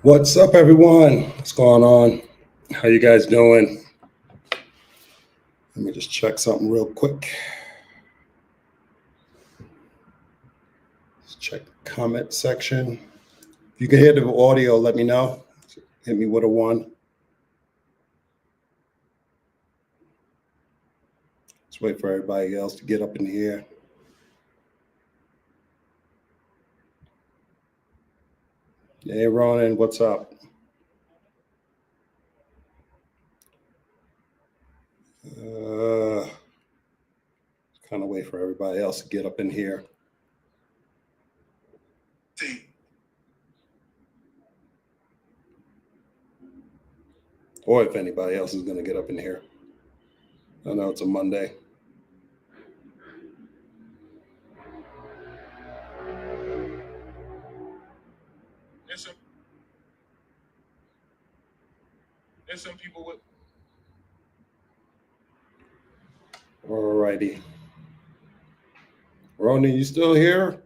What's up, everyone? What's going on? How you guys doing? Let me just check something real quick. Let's check the comment section. If you can hear the audio, let me know. Hit me with a 1. Let's wait for everybody else to get up in the air. Hey, Ronan, what's up? Kind of wait for everybody else to get up in here. Or if anybody else is going to get up in here. I know it's a Monday. There's some people with. All righty. Ronan, you still here?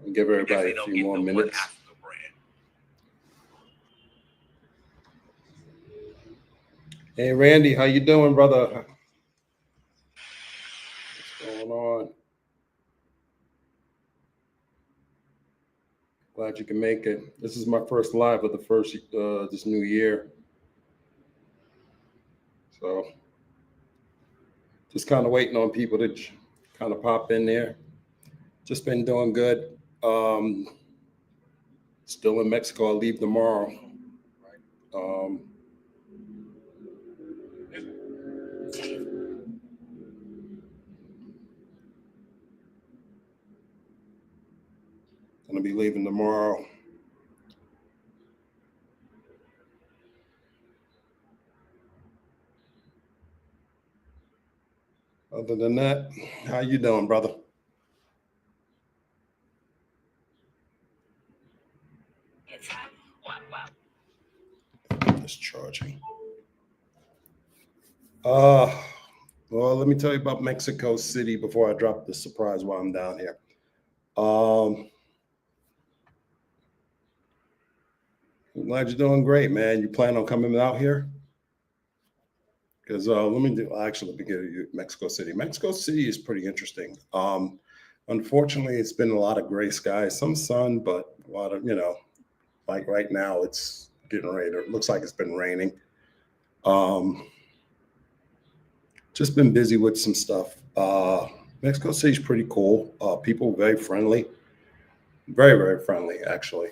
I'll give everybody a few more minutes. Hey, Randy, how you doing, brother? What's going on? Glad you can make it. This is my first live of the first this new year. So just kind of waiting on people to kind of pop in there. Just been doing good. Still in Mexico. I'll leave tomorrow. Gonna be leaving tomorrow. Other than that, how you doing, brother? Just charging. Well, let me tell you about Mexico City before I drop the surprise while I'm down here. I'm glad you're doing great, man. You plan on coming out here? Because let me get you Mexico City. Mexico City is pretty interesting. Unfortunately, it's been a lot of gray skies, some sun, but a lot of, like right now it's getting ready. It looks like it's been raining. Just been busy with some stuff. Mexico City is pretty cool. People very friendly, very, very friendly, actually.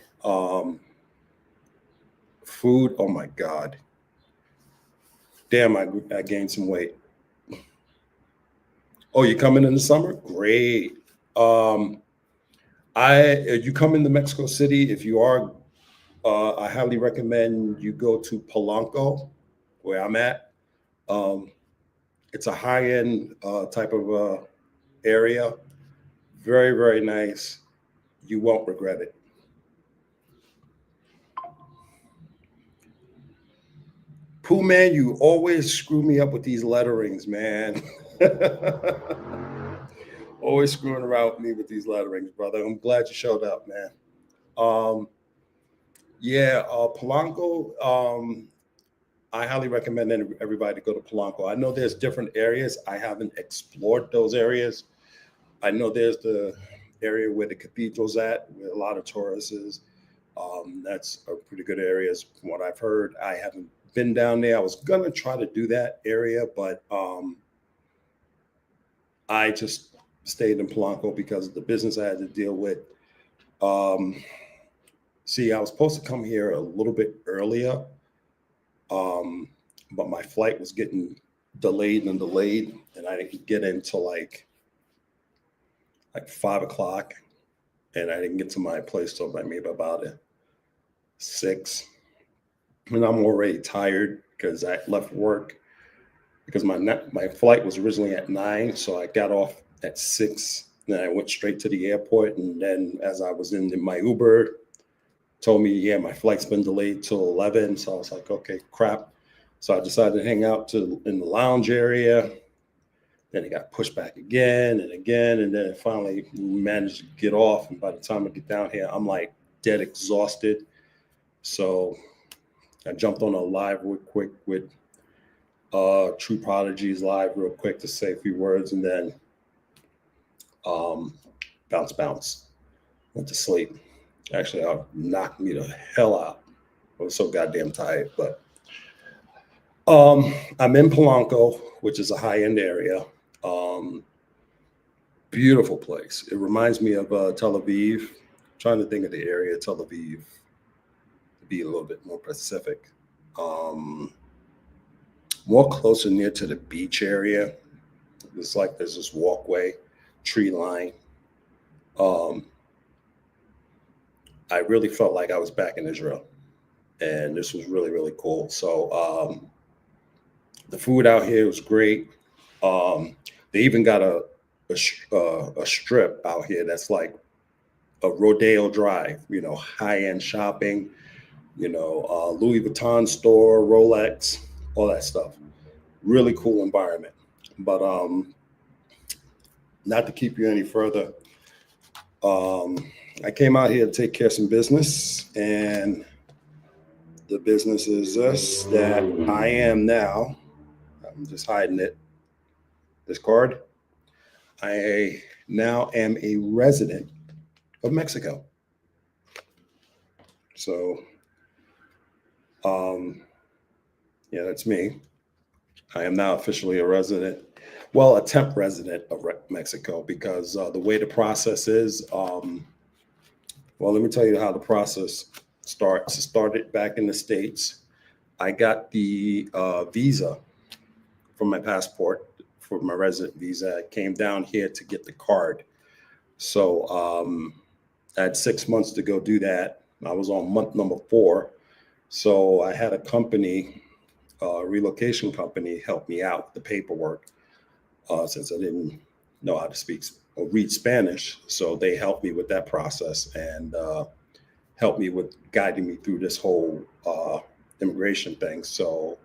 Food, oh my God. Damn, I gained some weight. Oh, you coming in the summer? Great. You come into Mexico City. If you are, I highly recommend you go to Polanco, where I'm at. It's a high-end type of area. Very, very nice. You won't regret it. Pooh, man, you always screw me up with these letterings, man. Always screwing around with me with these letterings, brother. I'm glad you showed up, man. Polanco. I highly recommend everybody to go to Polanco. I know there's different areas. I haven't explored those areas. I know there's the area where the cathedral's at, where a lot of tourists is. That's a pretty good area, from what I've heard. I haven't been down there. I was gonna try to do that area, but I just stayed in Polanco because of the business I had to deal with. See, I was supposed to come here a little bit earlier, but my flight was getting delayed, and I didn't get in until like 5 o'clock, and I didn't get to my place till maybe about 6. And I'm already tired because I left work because my flight was originally at 9, so I got off at 6. Then I went straight to the airport, and then as I was in my Uber, told me, yeah, my flight's been delayed till 11. So I was like, okay, crap. So I decided to hang out in the lounge area. Then it got pushed back again and again. And then finally we managed to get off. And by the time I get down here, I'm like dead exhausted. So I jumped on a live real quick with True Prodigies live real quick to say a few words, and then um, bounce, went to sleep. Actually, knocked me the hell out. I was so goddamn tired. But I'm in Polanco, which is a high end area. Um, Beautiful place. It reminds me of Tel Aviv. I'm trying to think of the area, Tel Aviv, to be a little bit more specific. Um, More closer near to the beach area. It's like there's this walkway, tree line. Um, I really felt like I was back in Israel, and this was really really cool. So the food out here was great. They even got a strip out here that's like a Rodeo Drive. High end shopping. Louis Vuitton store, Rolex, all that stuff. Really cool environment. But not to keep you any further, um, I came out here to take care of some business, and the business is this that I am now. I'm just hiding it. This card. I now am a resident of Mexico. So, um, yeah, that's me. I am now officially a resident, well, a temp resident of Mexico, because the way the process is, well, let me tell you how the process starts. It started back in the States. I got the visa from my passport for my resident visa. I came down here to get the card. So I had 6 months to go do that. I was on month number 4. So I had a company, relocation company, help me out with the paperwork since I didn't know how to speak or read Spanish. So they helped me with that process and helped me with guiding me through this whole immigration thing. So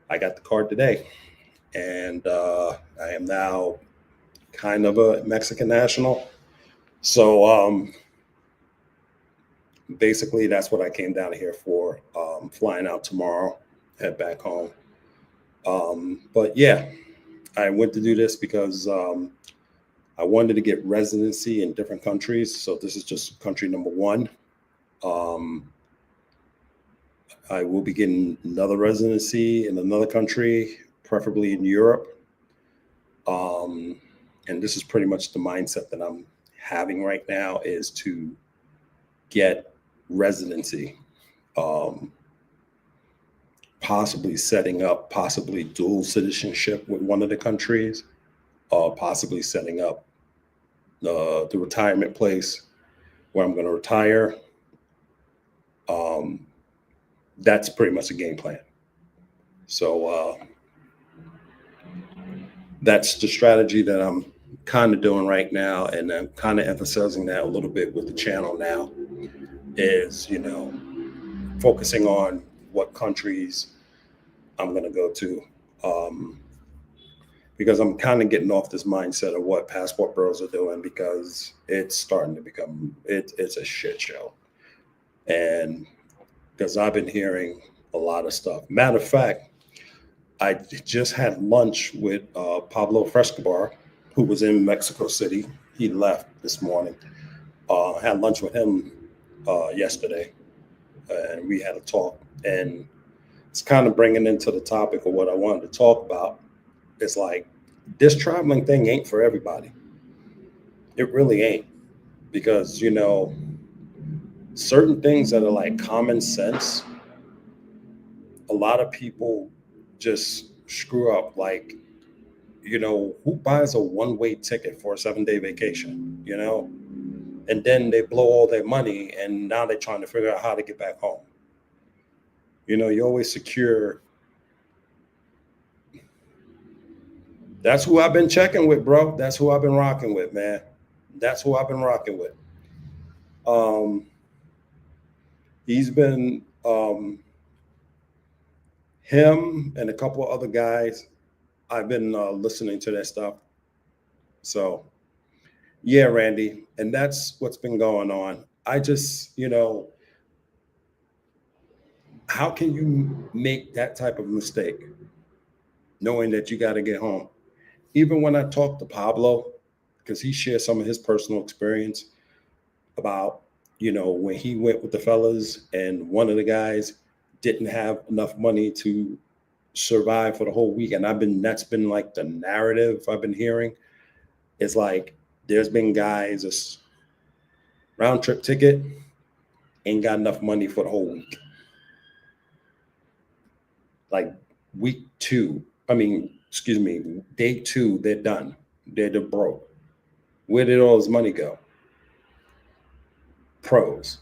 I got the card today, and I am now kind of a Mexican national. So basically, that's what I came down here for. Flying out tomorrow, head back home. But yeah, I went to do this because I wanted to get residency in different countries. So this is just country number 1. I will be getting another residency in another country, preferably in Europe. And this is pretty much the mindset that I'm having right now, is to get residency, possibly setting up possibly dual citizenship with one of the countries, possibly setting up the retirement place where I'm going to retire. That's pretty much a game plan. So that's the strategy that I'm kind of doing right now, and I'm kind of emphasizing that a little bit with the channel now, is focusing on what countries I'm going to go to, because I'm kind of getting off this mindset of what passport bureaus are doing, because it's starting to become it's a shit show. And because I've been hearing a lot of stuff. Matter of fact, I just had lunch with Pablo Frescobar, who was in Mexico City. He left this morning. I had lunch with him yesterday, and we had a talk. And it's kind of bringing into the topic of what I wanted to talk about. It's like, this traveling thing ain't for everybody. It really ain't, because certain things that are like common sense, a lot of people just screw up. Like, who buys a one-way ticket for a 7-day vacation, and then they blow all their money, and now they're trying to figure out how to get back home. You always secure. That's who I've been checking with, bro. That's who I've been rocking with, man. That's who I've been rocking with. He's been him and a couple of other guys. I've been listening to their stuff. So yeah, Randy, and that's what's been going on. I just, how can you make that type of mistake knowing that you got to get home? Even when I talked to Pablo, because he shared some of his personal experience about, when he went with the fellas and one of the guys didn't have enough money to survive for the whole week. And that's been like the narrative I've been hearing. It's like there's been guys, a round trip ticket, ain't got enough money for the whole week. Like week two, day two, they're done. They're broke. Where did all his money go? Pros.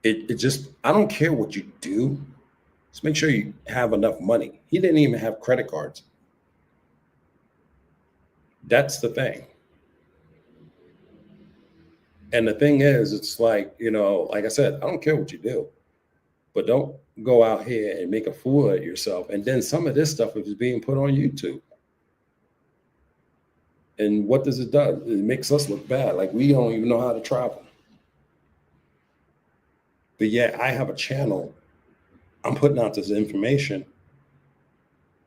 It just, I don't care what you do. Just make sure you have enough money. He didn't even have credit cards. That's the thing. And the thing is, it's like, like I said, I don't care what you do, but don't go out here and make a fool of yourself. And then some of this stuff is being put on YouTube. And what does it do? It makes us look bad. Like we don't even know how to travel. But yeah, I have a channel. I'm putting out this information.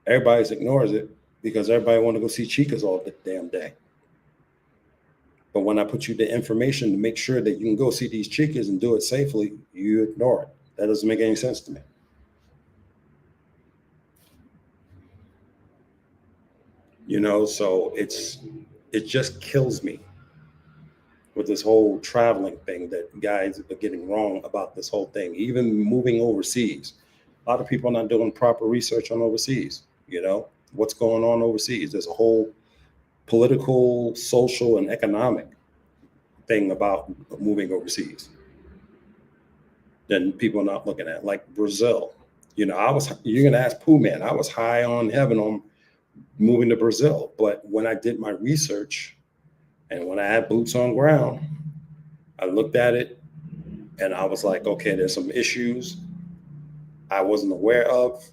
Everybody ignores it because everybody want to go see chicas all the damn day. But when I put you the information to make sure that you can go see these chicas and do it safely, you ignore it. That doesn't make any sense to me. So it just kills me with this whole traveling thing that guys are getting wrong about this whole thing, even moving overseas. A lot of people are not doing proper research on overseas, what's going on overseas. There's a whole political, social, and economic thing about moving overseas. Then people are not looking at, like Brazil. You're gonna ask Pooh Man. I was high on heaven on moving to Brazil, but when I did my research and when I had boots on ground, I looked at it and I was like, okay, there's some issues I wasn't aware of,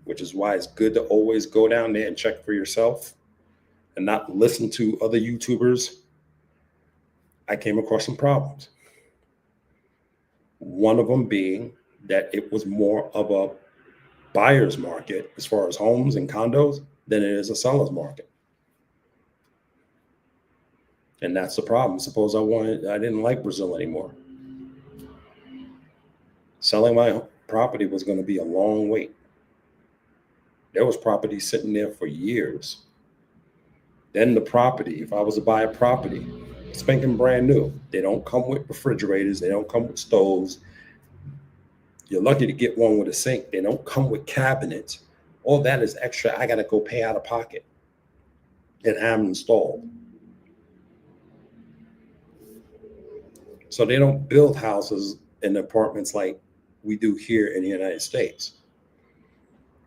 which is why it's good to always go down there and check for yourself and not listen to other YouTubers. I came across some problems. One of them being that it was more of a buyer's market as far as homes and condos than it is a seller's market. And that's the problem. Suppose I didn't like Brazil anymore. Selling my property was going to be a long wait. There was property sitting there for years. Then the property, if I was to buy a property, spanking brand new, they don't come with refrigerators. They don't come with stoves. You're lucky to get one with a sink. They don't come with cabinets. All that is extra. I got to go pay out of pocket and have them installed. So they don't build houses and apartments like we do here in the United States,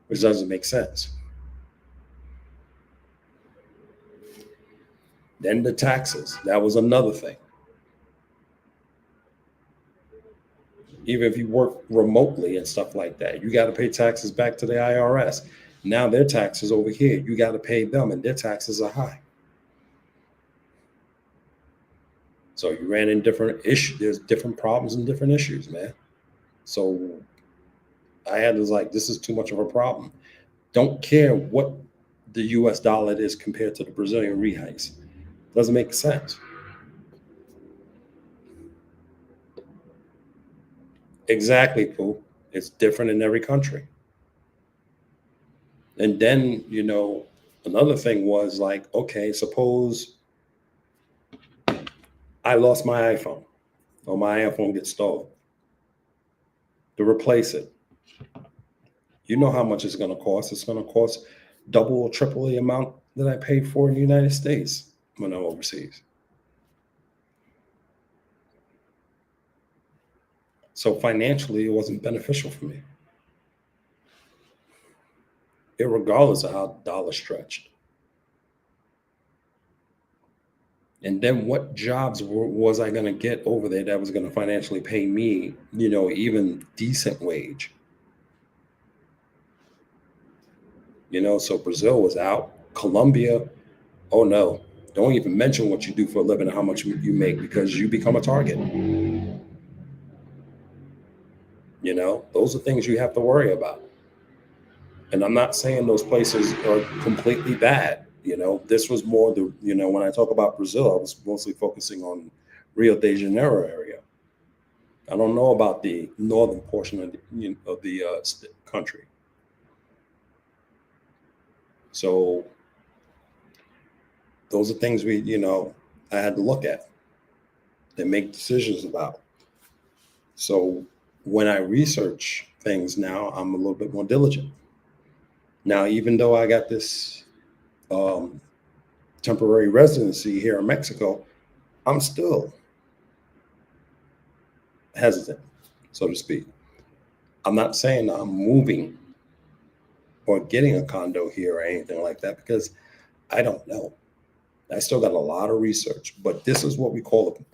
which doesn't make sense. Then the taxes. That was another thing. Even if you work remotely and stuff like that, you got to pay taxes back to the IRS. Now their taxes over here, you got to pay them, and their taxes are high. So you ran in different issues. There's different problems and different issues, man. So I had to this is too much of a problem. Don't care what the US dollar is compared to the Brazilian reais. Doesn't make sense. Exactly, Pooh. It's different in every country. And then, another thing was like, okay, suppose I lost my iPhone or my iPhone gets stolen. To replace it, you know how much it's going to cost. It's going to cost double or triple the amount that I paid for in the United States when I'm overseas. So financially, it wasn't beneficial for me, regardless of how the dollar stretched. And then what jobs was I going to get over there that was going to financially pay me, even decent wage? So Brazil was out. Colombia, oh no, don't even mention what you do for a living and how much you make, because you become a target. Those are things you have to worry about. And I'm not saying those places are completely bad. This was more when I talk about Brazil, I was mostly focusing on Rio de Janeiro area. I don't know about the northern portion of the country. So those are things I had to look at and make decisions about. So when I research things now, I'm a little bit more diligent. Now, even though I got this um, temporary residency here in Mexico, I'm still hesitant, so to speak. I'm not saying I'm moving or getting a condo here or anything like that, because I don't know. I still got a lot of research, but this is what we call it.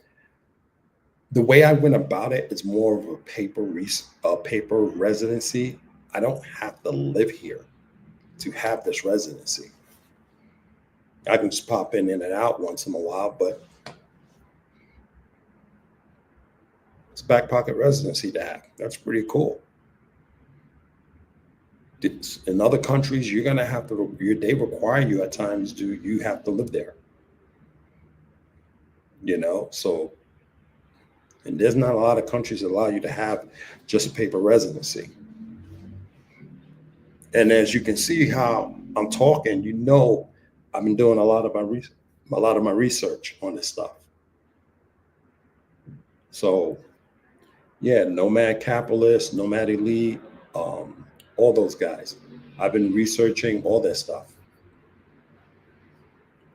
The way I went about it is more of a paper residency. I don't have to live here to have this residency. I can just pop in and out once in a while, but it's a back pocket residency to have. That's pretty cool. In other countries, you're gonna have to. They require you at times. You have to live there? So, and there's not a lot of countries that allow you to have just paper residency. And as you can see how I'm talking, I've been doing a lot of my research on this stuff. So yeah, Nomad Capitalist, Nomad Elite, all those guys. I've been researching all that stuff.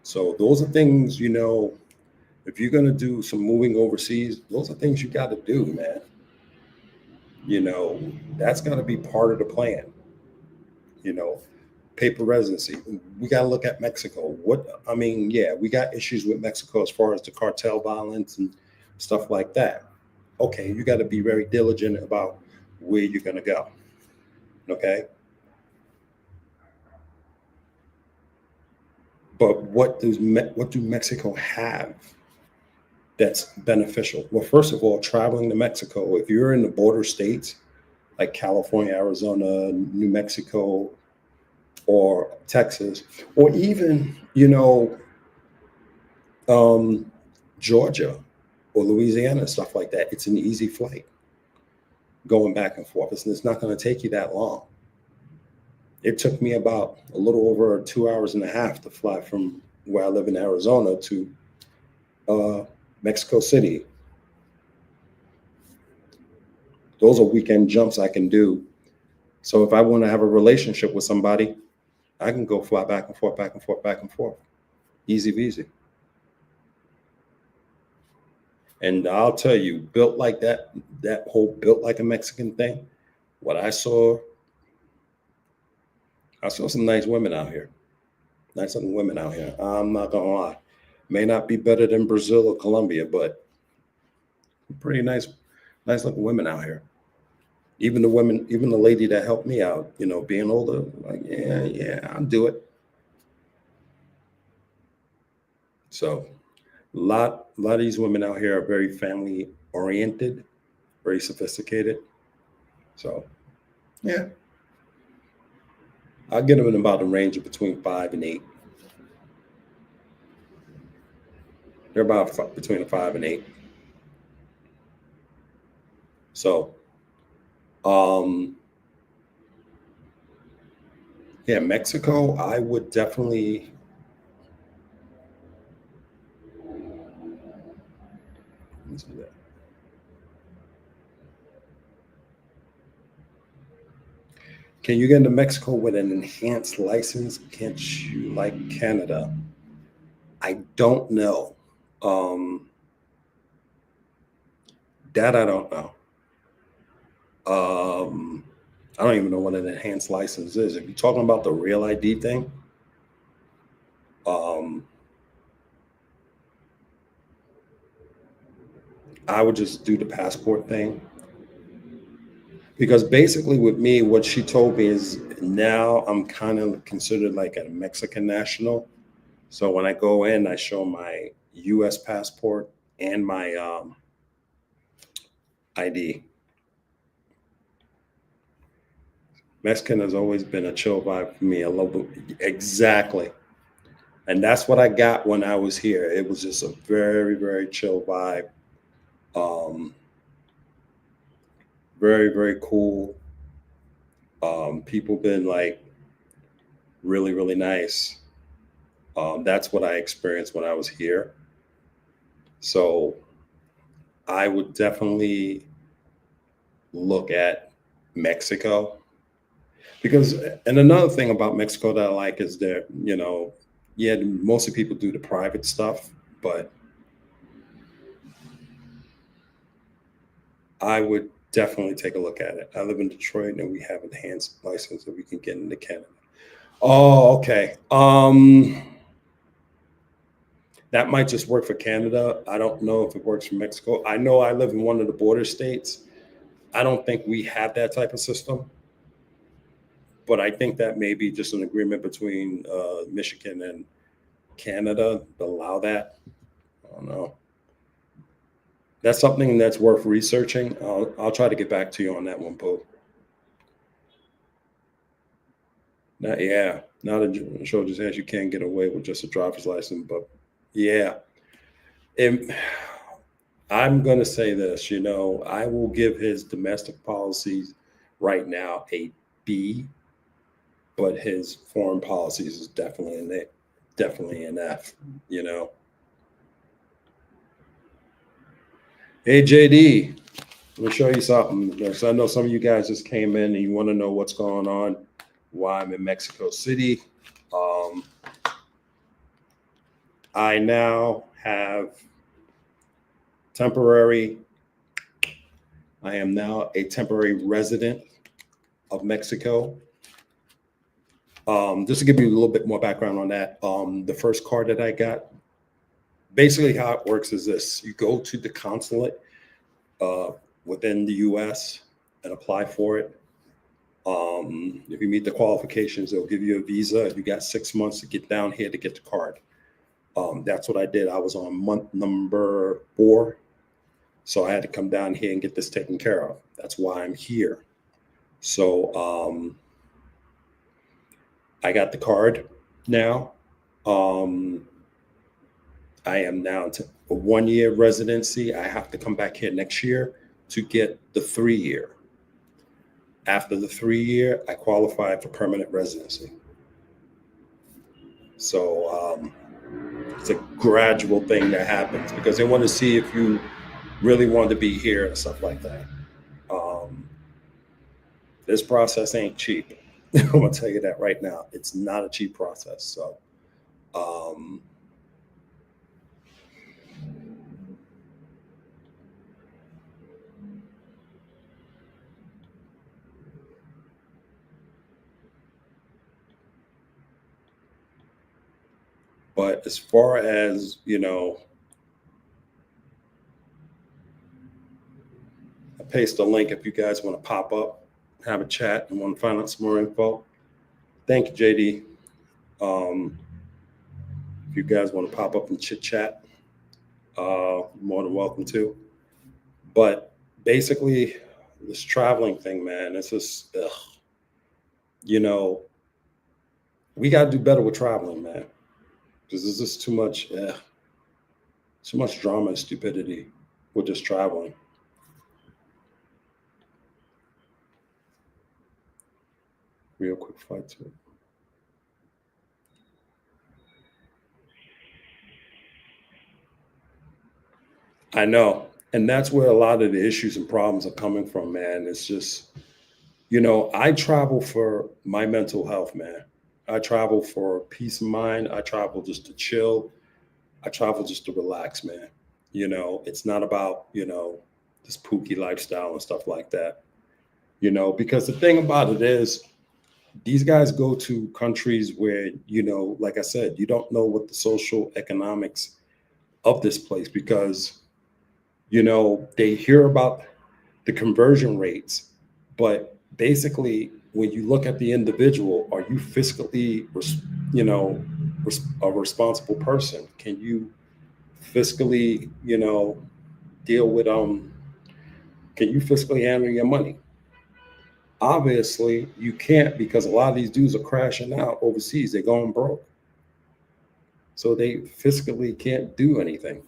So those are things, if you're gonna do some moving overseas, those are things you got to do, man. That's got to be part of the plan. You know, paper residency. We got to look at Mexico. Yeah, we got issues with Mexico as far as the cartel violence and stuff like that. Okay, you got to be very diligent about where you're going to go. Okay. But what do Mexico have that's beneficial? Well, first of all, traveling to Mexico, if you're in the border states like California, Arizona, New Mexico, or Texas, or even, um, Georgia or Louisiana, stuff like that, it's an easy flight going back and forth. It's not going to take you that long. It took me about a little over 2 hours and a half to fly from where I live in Arizona to uh, Mexico City. Those are weekend jumps I can do. So if I want to have a relationship with somebody, I can go fly back and forth, back and forth, back and forth. Easy peasy. And I'll tell you, built like that whole built like a Mexican thing, what I saw some nice women out here. Nice looking women out here. I'm not gonna lie. May not be better than Brazil or Colombia, but pretty nice looking women out here. Even the women, even the lady that helped me out, being older, like, yeah, I'll do it. So a lot of these women out here are very family oriented, very sophisticated. So yeah, I'll get them in about the range of between 5 and 8. They're about between 5 and 8. So, um, yeah, Mexico, I would definitely. Let's do that. Can you get into Mexico with an enhanced license? Can't you, like Canada? I don't know. Um, that I don't know. Um, I don't even know what an enhanced license is. If you're talking about the real ID thing, um, I would just do the passport thing. Because basically, with me, what she told me is now I'm kind of considered like a Mexican national. So when I go in, I show my US passport and my ID. Mexican has always been a chill vibe for me. I love it. Exactly. And that's what I got when I was here. It was just a very, very chill vibe. Um, very, very cool. People been like really, really nice. That's what I experienced when I was here. So I would definitely look at Mexico because, and another thing about Mexico that I like is that, yeah, mostly people do the private stuff, but I would definitely take a look at it. I live in Detroit and we have enhanced license that we can get into Canada. Oh, okay. That might just work for Canada. I don't know if it works for Mexico. I know I live in one of the border states. I don't think we have that type of system, but I think that may be just an agreement between Michigan and Canada to allow that. I don't know. That's something that's worth researching. I'll try to get back to you on that one, Poe. Not yeah, not a show just as you can't get away with just a driver's license, but yeah. And I'm gonna say this, I will give his domestic policies right now a B, but his foreign policies is definitely an F, you know. Hey JD, let me show you something. Because I know some of you guys just came in and you want to know what's going on, why I'm in Mexico City. Um, I now have temporary, I am now a temporary resident of Mexico. Just to give you a little bit more background on that, the first card that I got, basically how it works is this: you go to the consulate uh, within the U.S. and apply for it. If you meet the qualifications, they'll give you a visa. You got 6 months to get down here to get the card. That's what I did. I was on month number 4, so I had to come down here and get this taken care of. That's why I'm here. So I got the card now. Um, I am now to a 1 year residency. I have to come back here next year to get the 3 year. After the 3 year, I qualify for permanent residency. So it's a gradual thing that happens because they want to see if you really want to be here and stuff like that. Um, this process ain't cheap. I'm gonna tell you that right now. It's not a cheap process. So, um, but as far as I paste a link if you guys want to pop up, have a chat, and want to find out some more info. Thank you, JD. Um, if you guys want to pop up and chit chat, more than welcome to. But basically, this traveling thing, man, it's just, ugh, you know, we got to do better with traveling, man, because there's just too much drama and stupidity with just traveling. Real quick fight too. I know. And that's where a lot of the issues and problems are coming from, man. It's just, I travel for my mental health, man. I travel for peace of mind. I travel just to chill. I travel just to relax, man. It's not about, this pooky lifestyle and stuff like that, because the thing about it is these guys go to countries where, like I said, you don't know what the social economics of this place because They hear about the conversion rates, but basically, when you look at the individual, are you fiscally, you know, a responsible person? Can you fiscally, deal with Can you fiscally handle your money? Obviously, you can't because a lot of these dudes are crashing out overseas. They're going broke, so they fiscally can't do anything.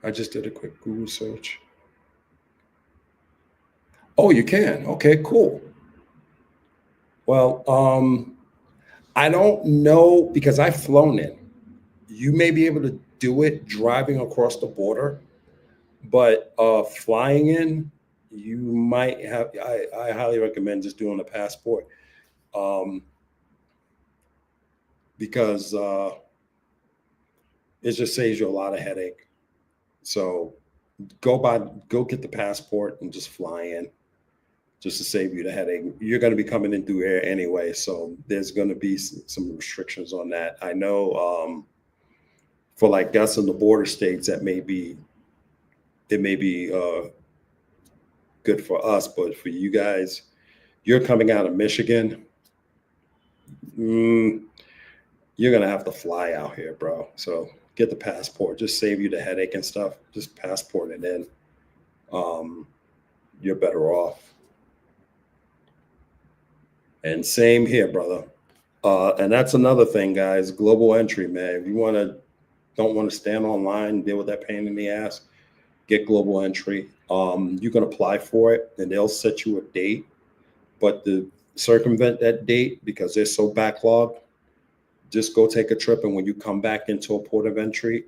I just did a quick Google search. Oh, you can. Okay, cool. Well, I don't know because I've flown in. You may be able to do it driving across the border, but flying in, you might have. I highly recommend just doing a passport, um, because it just saves you a lot of headache. So go get the passport and just fly in, just to save you the headache. You're going to be coming in through air anyway, so there's going to be some restrictions on that. I know, for like us in the border states, it may be good for us, but for you guys, you're coming out of Michigan. mm, you're gonna have to fly out here, bro. So get the passport. Just save you the headache and stuff. Just passport it in. Um, you're better off. And same here, brother. And that's another thing, guys. Global entry, man. If you don't want to stand online, deal with that pain in the ass, get global entry. You can apply for it, and they'll set you a date. But to circumvent that date because they're so backlogged, just go take a trip, and when you come back into a port of entry,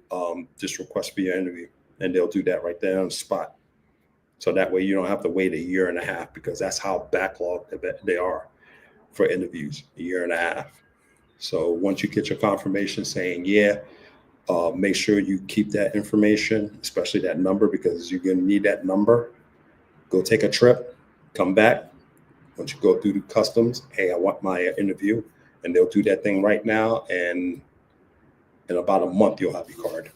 just request for your interview, and they'll do that right there on the spot. So that way you don't have to wait a year and a half because that's how backlogged they are for interviews, a year and a half. So once you get your confirmation saying yeah, make sure you keep that information, especially that number, because you're going to need that number. Go take a trip, come back. Once you go through the customs, hey, I want my interview, and they'll do that thing right now. And in about a month, you'll have your card.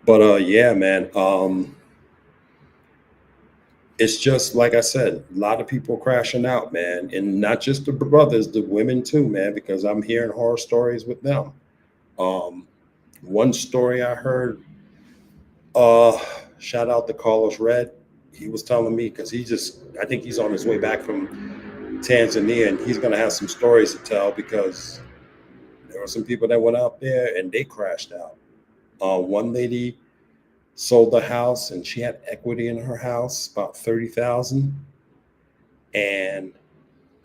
But yeah, man, it's just like I said, a lot of people crashing out, man, and not just the brothers, the women too, man, because I'm hearing horror stories with them. Um, One story I heard, uh, shout out to Carlos Red. He was telling me because I think he's on his way back from Tanzania, and he's going to have some stories to tell because there were some people that went out there and they crashed out. One lady sold the house and she had equity in her house, about 30,000, and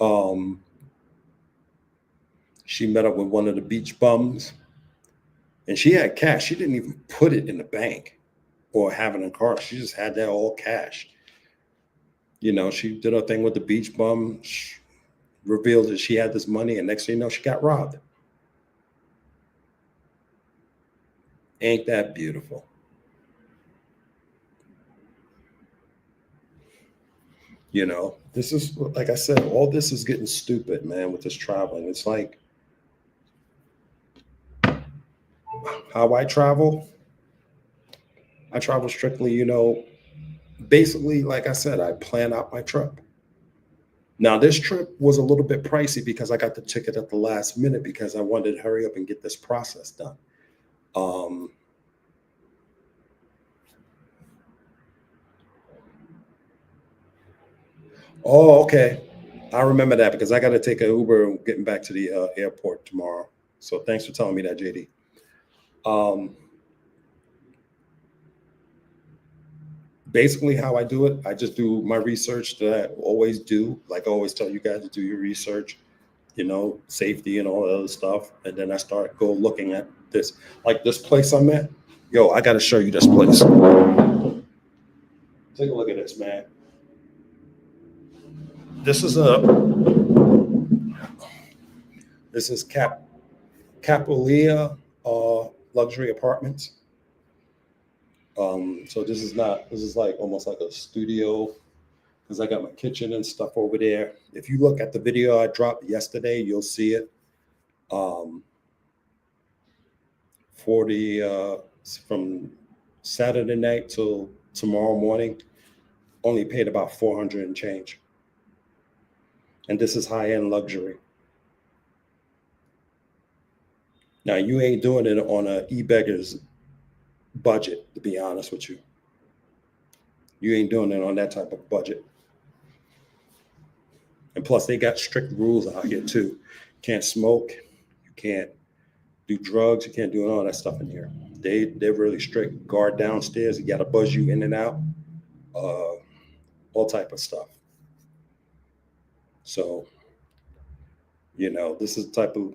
um, she met up with one of the beach bums, and she had cash. She didn't even put it in the bank or have it in a car. She just had that all cash. She did her thing with the beach bum. She revealed that she had this money, and next thing you know, she got robbed. Ain't that beautiful? This is, like I said, all this is getting stupid, man, with this traveling. It's like how I travel strictly, basically, like I said, I plan out my trip. Now, this trip was a little bit pricey because I got the ticket at the last minute because I wanted to hurry up and get this process done. Um, oh, okay. I remember that because I got to take an Uber getting back to the airport tomorrow. So thanks for telling me that, JD. Um, Basically, how I do it, I just do my research that I always do. Like I always tell you guys to do your research, safety and all that other stuff. And then I start go looking at this, like this place I'm at. Yo, I got to show you this place. Take a look at this, man. This is a this is Capolia luxury apartments. So this is like almost like a studio because I got my kitchen and stuff over there. If you look at the video I dropped yesterday, you'll see it. Um, for the from Saturday night till tomorrow morning, only paid about 400 and change. And this is high end luxury. Now you ain't doing it on a e-beggars budget, to be honest with you. You ain't doing it on that type of budget. And plus, they got strict rules out here too. Can't smoke, you can't do drugs, you can't do all that stuff in here. They're really strict. Guard downstairs, you got to buzz you in and out, uh, all type of stuff. So this is the type of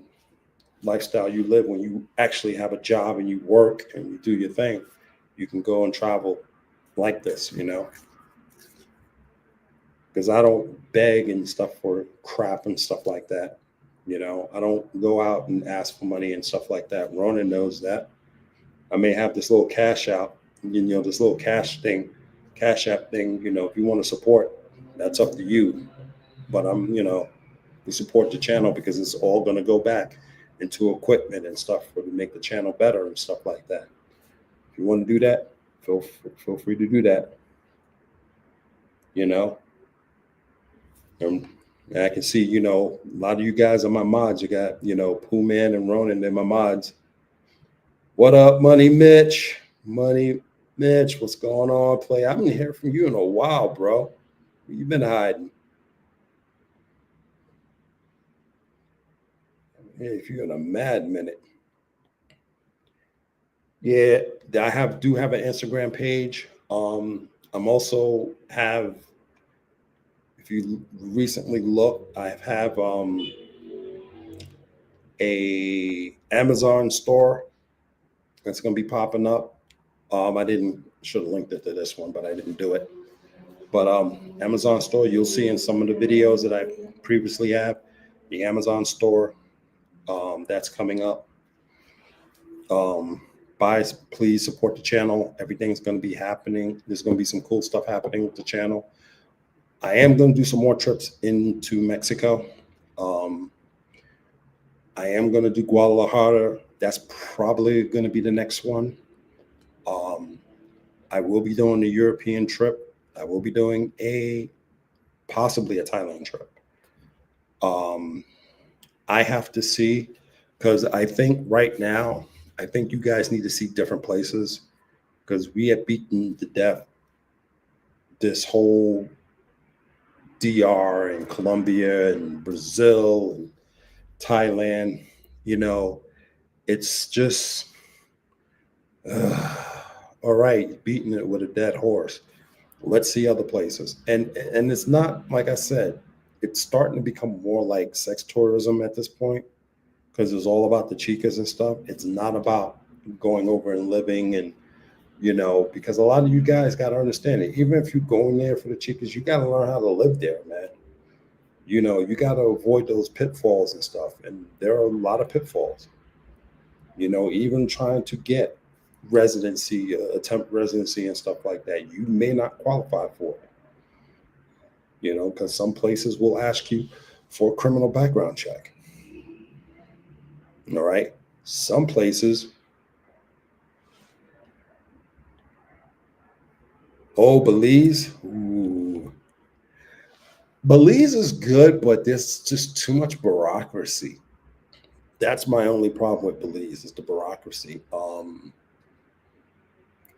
lifestyle you live when you actually have a job and you work and you do your thing. You can go and travel like this, because I don't beg and stuff for crap and stuff like that. I don't go out and ask for money and stuff like that. Ronan knows that. I may have this little cash out, this little cash app thing, if you want to support, that's up to you. But we support the channel because it's all going to go back into equipment and stuff to make the channel better and stuff like that. If you want to do that, feel free to do that. And I can see, a lot of you guys are my mods. You got, Pooh Man and Ronan, they're my mods. What up, Money Mitch? Money Mitch, what's going on, Play? I haven't heard from you in a while, bro. You've been hiding. Hey, if you're in a mad minute. Yeah, I do have an Instagram page. I'm also have, if you recently look, I have a Amazon store that's going to be popping up. Should have linked it to this one, but I didn't do it. But Amazon store, you'll see in some of the videos that I previously have, the Amazon store that's coming up. Please support the channel. Everything's going to be happening. There's going to be some cool stuff happening with the channel. I am going to do some more trips into Mexico. I am going to do Guadalajara. That's probably going to be the next one. I will be doing the European trip. I will be doing possibly a Thailand trip. I have to see, because I think right now, you guys need to see different places, because we have beaten to death this whole DR and Colombia and Brazil and Thailand. It's just, all right, beating it with a dead horse. Let's see other places. And it's not, like I said, it's starting to become more like sex tourism at this point, because it's all about the chicas and stuff. It's not about going over and living and, because a lot of you guys got to understand it. Even if you're going there for the chicas, you got to learn how to live there, man. You got to avoid those pitfalls and stuff. And there are a lot of pitfalls, even trying to get residency, attempt residency and stuff like that. You may not qualify for it, because some places will ask you for a criminal background check. All right. Some places. Oh, Belize. Ooh. Belize is good, but there's just too much bureaucracy. That's my only problem with Belize, is the bureaucracy.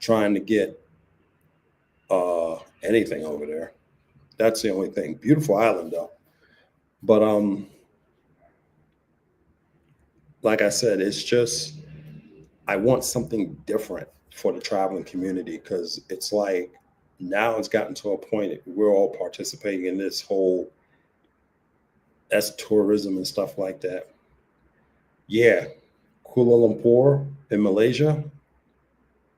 Trying to get anything over there. That's the only thing. Beautiful island though. But like I said, it's just, I want something different for the traveling community, because it's like now it's gotten to a point that we're all participating in this whole tourism and stuff like that. Yeah, Kuala Lumpur in Malaysia,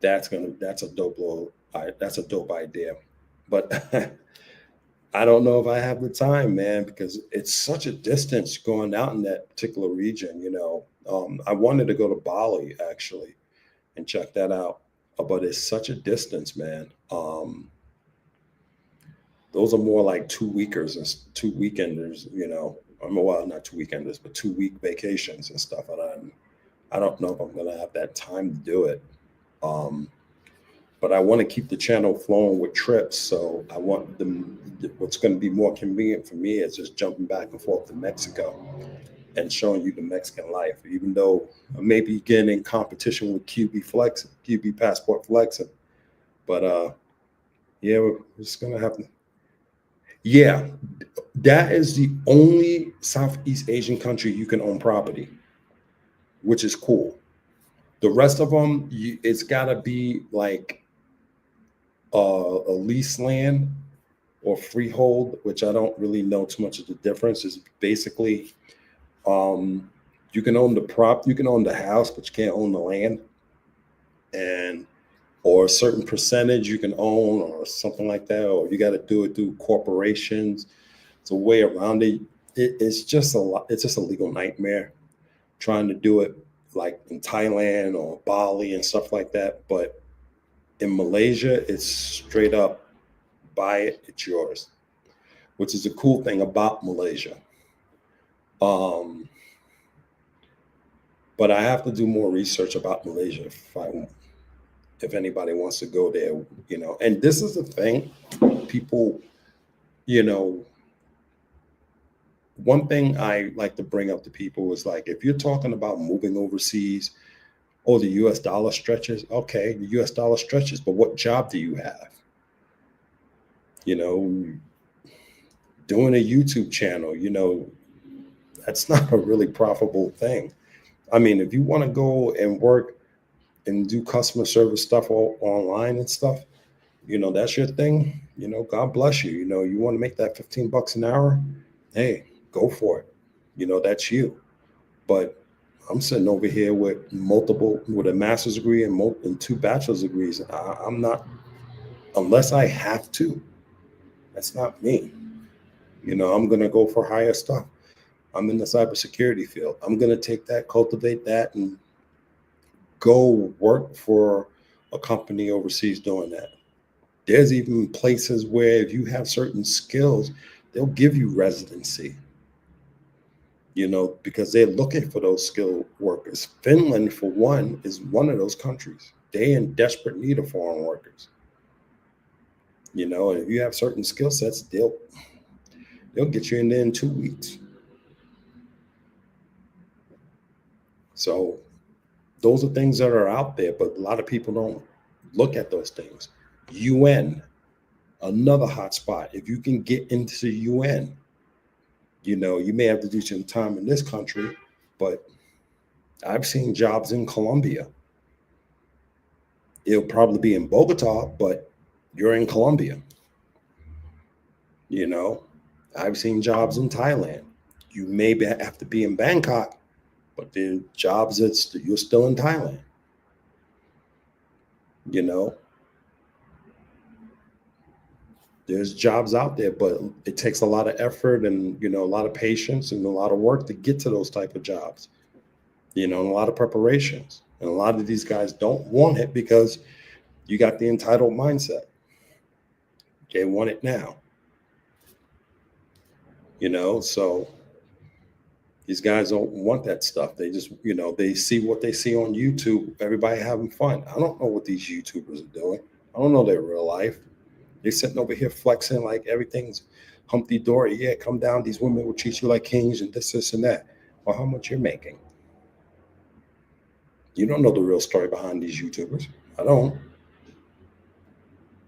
that's a dope idea. But I don't know if I have the time, man, because it's such a distance going out in that particular region. I wanted to go to Bali actually and check that out, but it's such a distance, man. Those are more like 2 weekers and 2 weekenders, you know. Well, not 2 weekenders, but 2 week vacations and stuff. And I don't know if I'm gonna have that time to do it. Um, but I want to keep the channel flowing with trips. So I want them. What's going to be more convenient for me is just jumping back and forth to Mexico and showing you the Mexican life. Even though I may be getting in competition with QB Flex, QB Passport Flexing, but yeah, we're just gonna have to. Yeah, that is the only Southeast Asian country you can own property, which is cool. The rest of them, it's got to be like a lease land or freehold, which I don't really know too much of the difference. Is basically um, you can own the prop, you can own the house, but you can't own the land, and or a certain percentage you can own, or something like that, or you got to do it through corporations. It's a way around it. It's just a lot. It's just a legal nightmare trying to do it like in Thailand or Bali and stuff like that. But in Malaysia, it's straight up buy it, it's yours, which is a cool thing about Malaysia. Um, but I have to do more research about Malaysia if anybody wants to go there, you know. And this is the thing, people, you know, one thing I like to bring up to people is like, if you're talking about moving overseas, oh, the US dollar stretches. Okay, the US dollar stretches, but what job do you have? You know, doing a YouTube channel, you know, that's not a really profitable thing. I mean, if you want to go and work and do customer service stuff online and stuff, you know, that's your thing. You know, God bless you. You know, you want to make that 15 bucks an hour, hey, go for it. You know, that's you. But I'm sitting over here with a master's degree and two bachelor's degrees. I'm not, unless I have to. That's not me. You know, I'm gonna go for higher stuff. I'm in the cybersecurity field. I'm gonna take that, cultivate that, and go work for a company overseas doing that. There's even places where if you have certain skills, they'll give you residency, you know, because they're looking for those skilled workers. Finland, for one, is one of those countries. They're in desperate need of foreign workers. You know, and if you have certain skill sets, they'll get you in there in 2 weeks. So those are things that are out there, but a lot of people don't look at those things. UN, another hot spot. If you can get into UN, you know, you may have to do some time in this country, but I've seen jobs in Colombia. It'll probably be in Bogota, but you're in Colombia. You know, I've seen jobs in Thailand. You may have to be in Bangkok, but the jobs you're still in Thailand. You know, there's jobs out there, but it takes a lot of effort and, you know, a lot of patience and a lot of work to get to those type of jobs. You know, and a lot of preparations. And a lot of these guys don't want it because you got the entitled mindset. They want it now. You know, so these guys don't want that stuff. They just, you know, they see what they see on YouTube, everybody having fun. I don't know what these YouTubers are doing. I don't know their real life. They're sitting over here flexing like everything's Humpty Dory. Yeah, come down. These women will treat you like kings and this, and that. Well, how much you're making? You don't know the real story behind these YouTubers. I don't.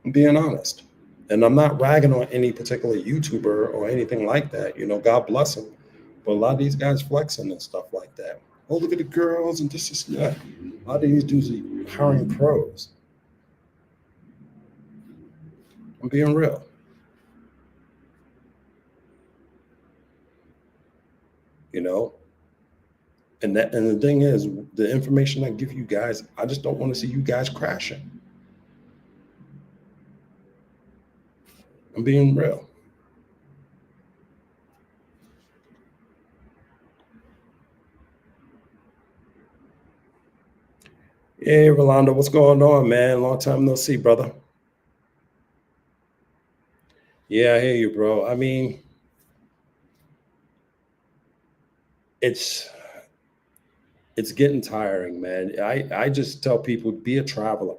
I'm being honest. And I'm not ragging on any particular YouTuber or anything like that. You know, God bless them. But a lot of these guys flexing and stuff like that. Oh, look at the girls and this and that. A lot of these dudes are hiring pros. I'm being real. You know? And the thing is, the information I give you guys, I just don't want to see you guys crashing. I'm being real. Hey, Rolando, what's going on, man? Long time no see, brother. Yeah, I hear you, bro. I mean, it's it's getting tiring, man. I just tell people be a traveler.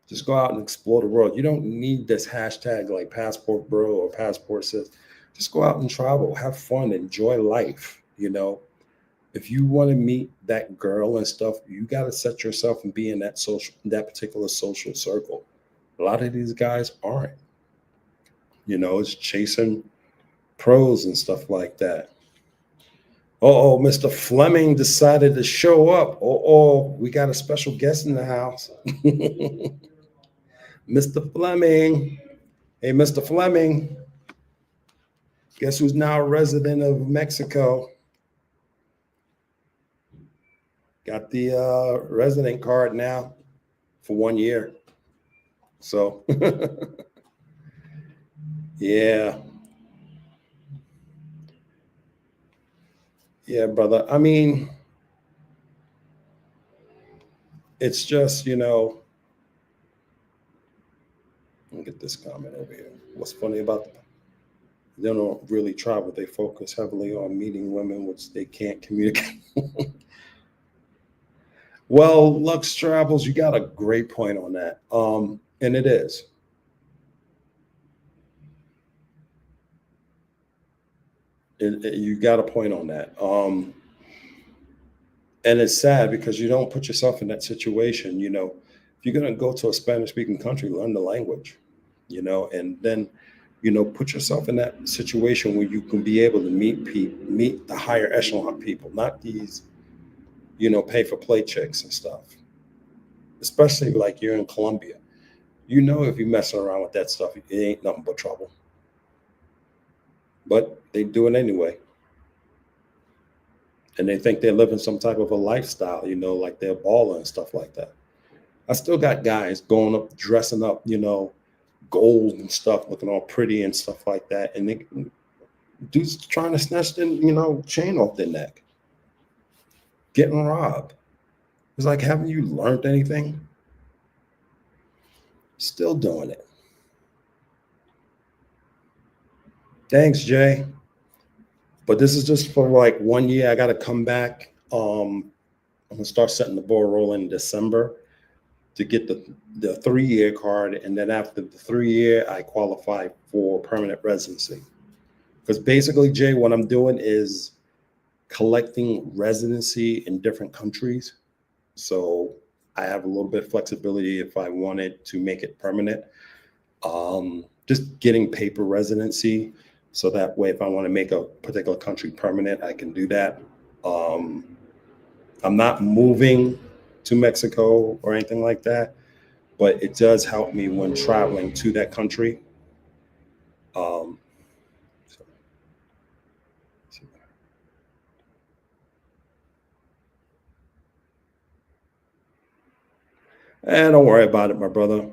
Just go out and explore the world. You don't need this hashtag like passport bro or passport sis. Just go out and travel, have fun, enjoy life. If you want to meet that girl and stuff, you got to set yourself and be in that particular social circle. A lot of these guys aren't. It's chasing pros and stuff like that. Oh, Mr. Fleming decided to show up. We got a special guest in the house. Mr. Fleming. Hey, Mr. Fleming. Guess who's now a resident of Mexico? Got the resident card now for 1 year. So, yeah. Yeah, brother. I mean, it's just, let me get this comment over here. What's funny about them? They don't really travel. They focus heavily on meeting women, which they can't communicate. Well, Lux Travels, you got a great point on that. And it is. You got a point on that. And it's sad because you don't put yourself in that situation. If you're going to go to a Spanish speaking country, learn the language, and then, put yourself in that situation where you can be able to meet the higher echelon people, not these, pay for play chicks and stuff, especially like you're in Colombia. If you're messing around with that stuff, it ain't nothing but trouble. But they do it anyway. And they think they're living some type of a lifestyle, like they're balling and stuff like that. I still got guys going up, dressing up, gold and stuff, looking all pretty and stuff like that. And they dudes trying to snatch the, chain off their neck, getting robbed. It's like, haven't you learned anything? Still doing it. Thanks, Jay. But this is just for like 1 year. I got to come back. I'm gonna start setting the ball rolling in December to get the 3 year card, and then after the 3 year, I qualify for permanent residency. Because basically, Jay, what I'm doing is collecting residency in different countries. So I have a little bit of flexibility if I wanted to make it permanent. Just getting paper residency. So that way, if I want to make a particular country permanent, I can do that. Um, I'm not moving to Mexico or anything like that, but it does help me when traveling to that country. Um, and don't worry about it, my brother.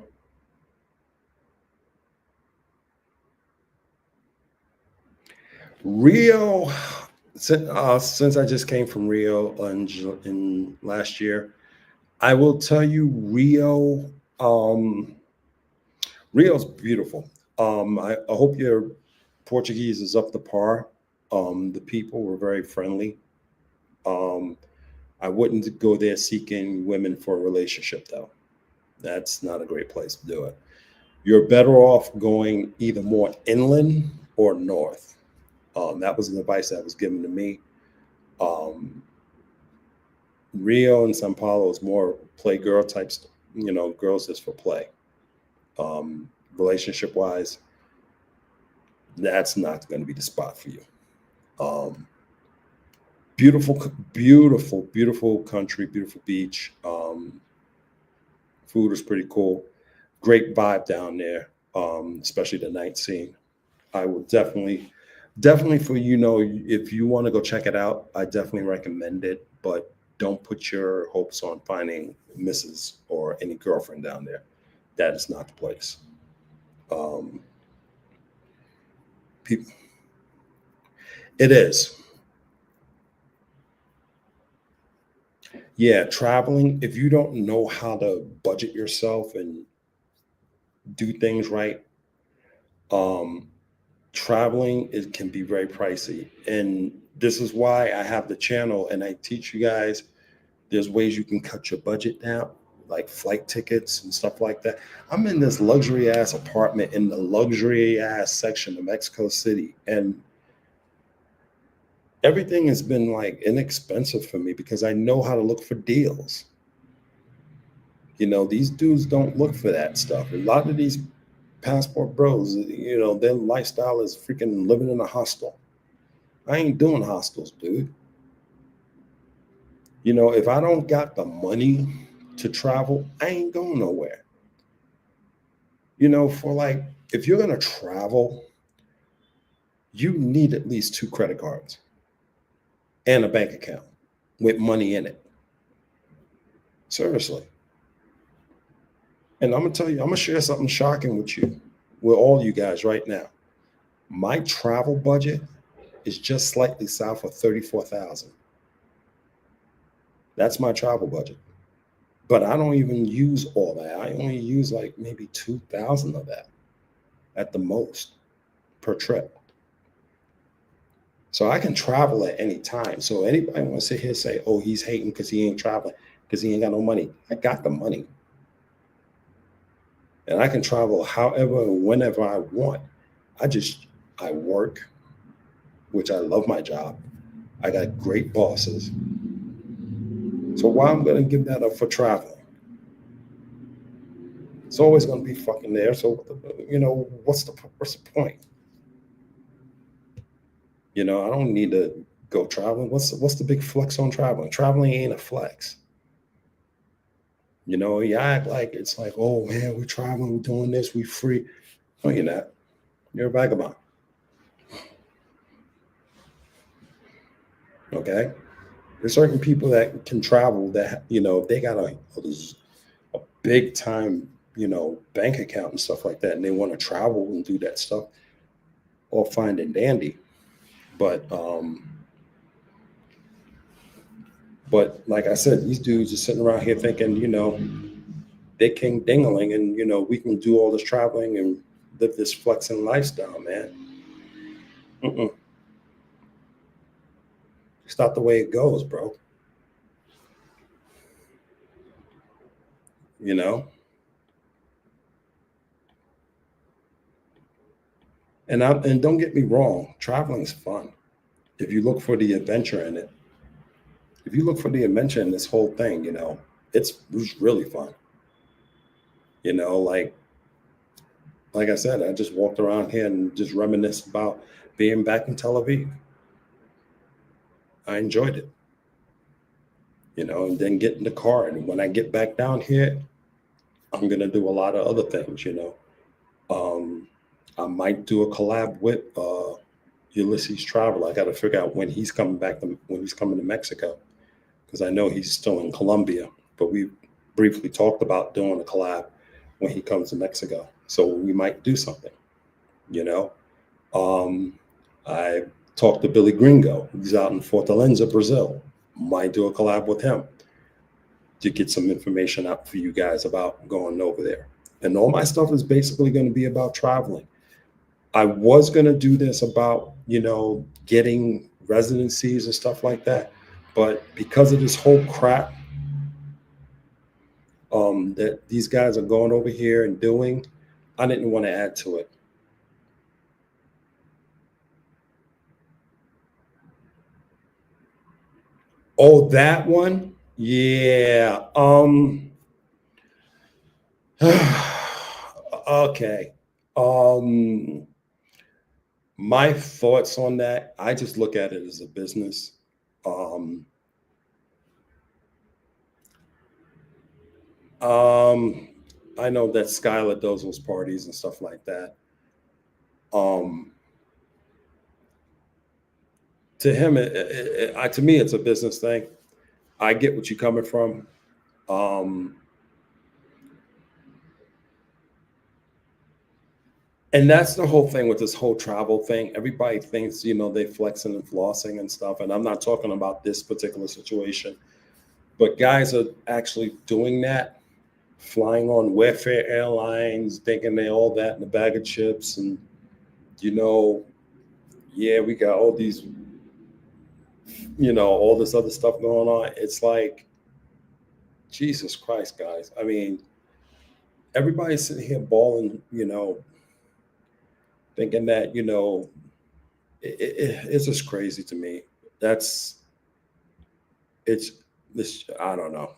Rio, since I just came from Rio in last year, I will tell you Rio. Rio's beautiful. I hope your Portuguese is up to par. The people were very friendly. Um, I wouldn't go there seeking women for a relationship, though. That's not a great place to do it. You're better off going either more inland or north. That was an advice that was given to me. Um, Rio and Sao Paulo is more play girl types, girls just for play. Relationship wise, that's not going to be the spot for you. Um, beautiful, beautiful country, beautiful beach. Food is pretty cool. Great vibe down there, especially the night scene. I will definitely for if you want to go check it out, I definitely recommend it. But don't put your hopes on finding Mrs. or any girlfriend down there. That is not the place. Um, people, it is. Yeah, traveling. If you don't know how to budget yourself and do things right, Um, Traveling, it can be very pricey, and this is why I have the channel and I teach you guys there's ways you can cut your budget down, like flight tickets and stuff like that. I'm in this luxury ass apartment in the luxury ass section of Mexico City, and everything has been like inexpensive for me because I know how to look for deals. These dudes don't look for that stuff. A lot of these passport bros, their lifestyle is freaking living in a hostel. I ain't doing hostels, dude. If I don't got the money to travel, I ain't going nowhere. For like, if you're going to travel, you need at least 2 credit cards and a bank account with money in it. Seriously. And I'm going to tell you, I'm going to share something shocking with you, with all you guys right now. My travel budget is just slightly south of 34,000. That's my travel budget. But I don't even use all that. I only use like maybe 2,000 of that at the most per trip. So I can travel at any time. So anybody want to sit here and say, oh, he's hating because he ain't traveling, because he ain't got no money. I got the money. And I can travel however and whenever I want. I work, which I love my job. I got great bosses. So why I'm going to give that up for traveling? It's always going to be fucking there. So, what's the point? I don't need to go traveling. What's the big flex on traveling? Traveling ain't a flex. You act like it's like, oh man, we're traveling, we're doing this, we free. No, you're not. You're a vagabond. Okay? There's certain people that can travel that, they got a big time, bank account and stuff like that, and they want to travel and do that stuff, all fine and dandy. But like I said, these dudes are sitting around here thinking, they king dingling, and we can do all this traveling and live this flexing lifestyle, man. Mm-mm. It's not the way it goes, bro. you know and don't get me wrong, traveling is fun if you look for the adventure in it. If you look for the adventure in this whole thing, it's really fun. Like I said, I just walked around here and just reminisced about being back in Tel Aviv. I enjoyed it, and then get in the car, and when I get back down here, I'm gonna do a lot of other things. um I might do a collab with Ulysses Travel. I got to figure out when he's coming when he's coming to Mexico, because I know he's still in Colombia. But we briefly talked about doing a collab when he comes to Mexico. So we might do something, you know. Um, I talked to Billy Gringo. He's out in Fortaleza, Brazil. Might do a collab with him to get some information out for you guys about going over there. And all my stuff is basically going to be about traveling. I was going to do this about, getting residencies and stuff like that. But because of this whole crap that these guys are going over here and doing, I didn't want to add to it. Oh, that one? Yeah. Okay. Um, my thoughts on that, I just look at it as a business. Um, um, I know that Skylar does those parties and stuff like that. Um, to him, to me, it's a business thing. I get what you're coming from. Um, and that's the whole thing with this whole travel thing. Everybody thinks, they flexing and flossing and stuff. And I'm not talking about this particular situation, but guys are actually doing that, flying on Wayfair Airlines, thinking they all that in a bag of chips. And you know, yeah, we got all these, all this other stuff going on. It's like, Jesus Christ, guys. I mean, everybody's sitting here bawling, thinking that, it's just crazy to me. That's, it's this, I don't know.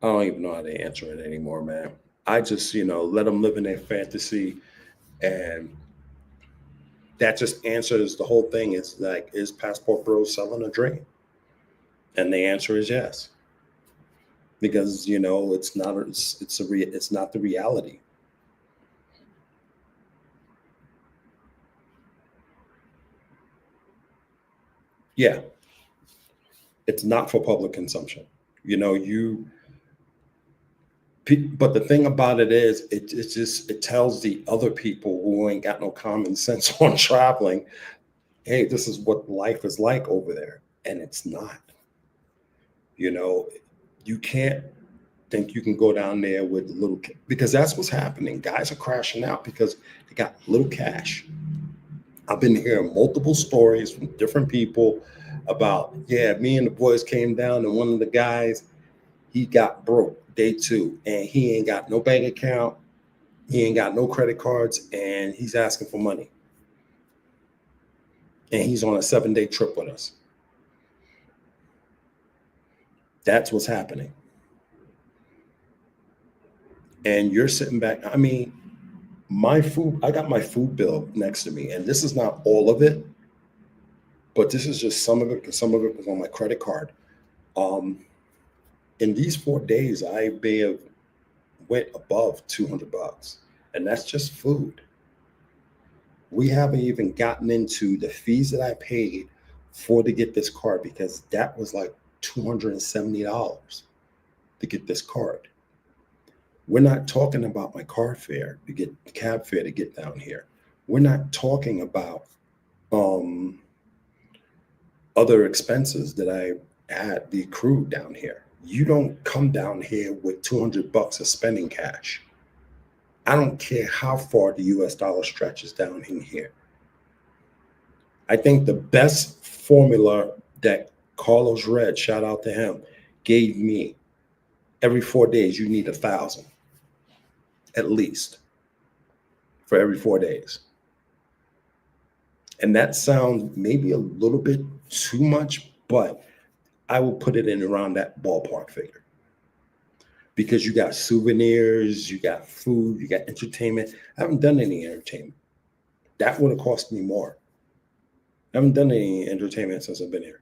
I don't even know how to answer it anymore, man. I just, let them live in their fantasy. And that just answers the whole thing. It's like, is Passport Bros selling a dream? And the answer is yes. Because, it's not, it's not the reality. Yeah. It's not for public consumption. You know, you, but the thing about it is, it tells the other people who ain't got no common sense on traveling, hey, this is what life is like over there. And it's not. You know, you can't think you can go down there with little, because that's what's happening. Guys are crashing out because they got little cash. I've been hearing multiple stories from different people about, yeah, me and the boys came down and one of the guys, he got broke day two and he ain't got no bank account. He ain't got no credit cards and he's asking for money. And he's on a 7-day trip with us. That's what's happening. And you're sitting back. I mean, I got my food bill next to me, and this is not all of it, but this is just some of it because some of it was on my credit card. Um, in these 4 days, I may have went above $200, and that's just food. We haven't even gotten into the fees that I paid for to get this card because that was like $270 to get this card. We're not talking about my car fare to get cab fare to get down here. We're not talking about um, other expenses that I had the accrued down here. You don't come down here with $200 of spending cash. I don't care how far the US dollar stretches down in here. I think the best formula that Carlos Red, shout out to him, gave me every 4 days, you need 1,000 at least for every 4 days. And that sounds maybe a little bit too much, but I will put it in around that ballpark figure because you got souvenirs, you got food, you got entertainment. I haven't done any entertainment. That would have cost me more. I haven't done any entertainment since I've been here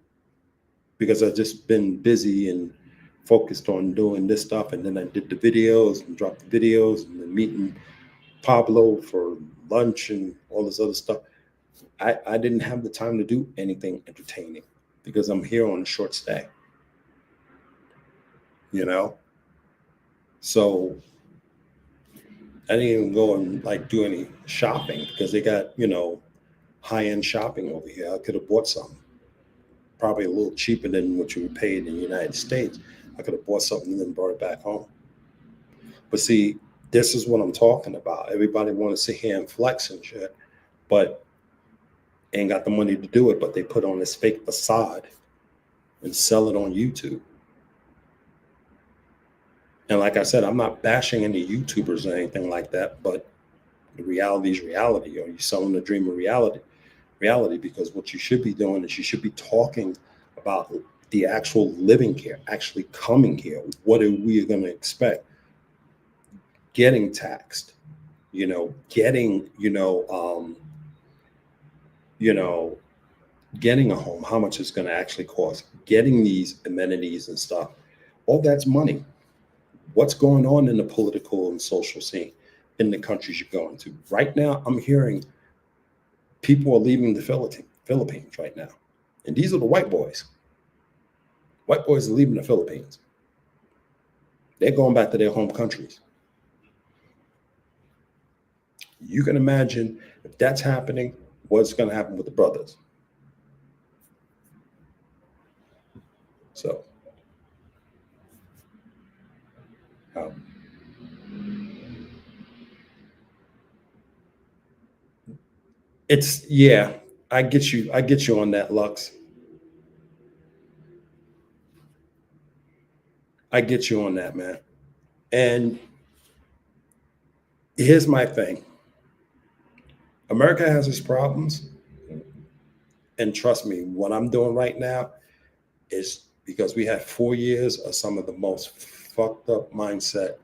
because I've just been busy and focused on doing this stuff. And then I did the videos and dropped the videos and then meeting Pablo for lunch and all this other stuff. I didn't have the time to do anything entertaining because I'm here on a short stay, you know? So I didn't even go and like do any shopping because they got, high-end shopping over here. I could have bought something, probably a little cheaper than what you would pay in the United States. I could have bought something and then brought it back home. But see, this is what I'm talking about. Everybody want to sit here and flex and shit, but ain't got the money to do it. But they put on this fake facade and sell it on YouTube. And like I said, I'm not bashing any YouTubers or anything like that, but the reality is reality. Are you selling the dream of reality? Reality, because what you should be doing is you should be talking about the actual living here, actually coming here. What are we going to expect? Getting taxed, getting, you know, getting a home, how much it's going to actually cost, getting these amenities and stuff. All that's money. What's going on in the political and social scene in the countries you're going to? Right now, I'm hearing people are leaving the Philippines right now. And these are the white boys. White boys are leaving the Philippines. They're going back to their home countries. You can imagine if that's happening, what's going to happen with the brothers. So, um, It's yeah, I get you. I get you on that, Lux. I get you on that, man. And here's my thing. America has its problems, and trust me, what I'm doing right now is because we had 4 years of some of the most fucked up mindset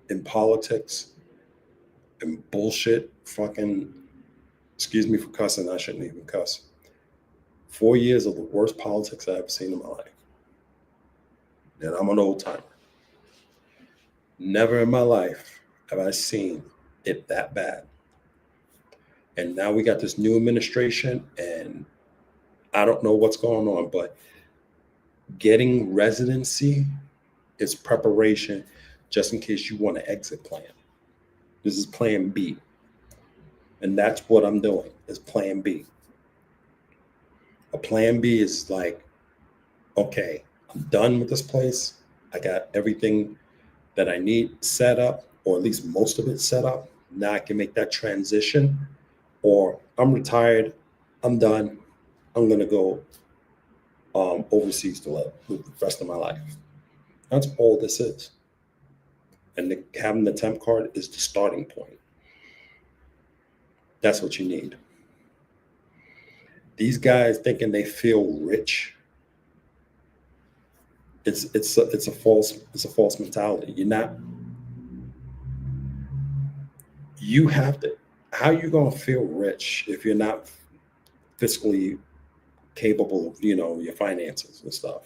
in politics and bullshit. Fucking, excuse me for cussing. I shouldn't even cuss. 4 years of the worst politics I've ever seen in my life. And I'm an old timer. Never in my life have I seen it that bad. And now we got this new administration, and I don't know what's going on, but getting residency is preparation just in case you want an exit plan. This is plan B. And that's what I'm doing is plan B. A plan B is like, okay, I'm done with this place. I got everything that I need set up, or at least most of it set up. Now I can make that transition, or I'm retired, I'm done. I'm gonna go overseas to live the rest of my life. That's all this is. And having the temp card is the starting point. That's what you need. These guys thinking they feel rich. It's a false mentality. You're not. You have to. How you gonna feel rich if you're not fiscally capable of your finances and stuff?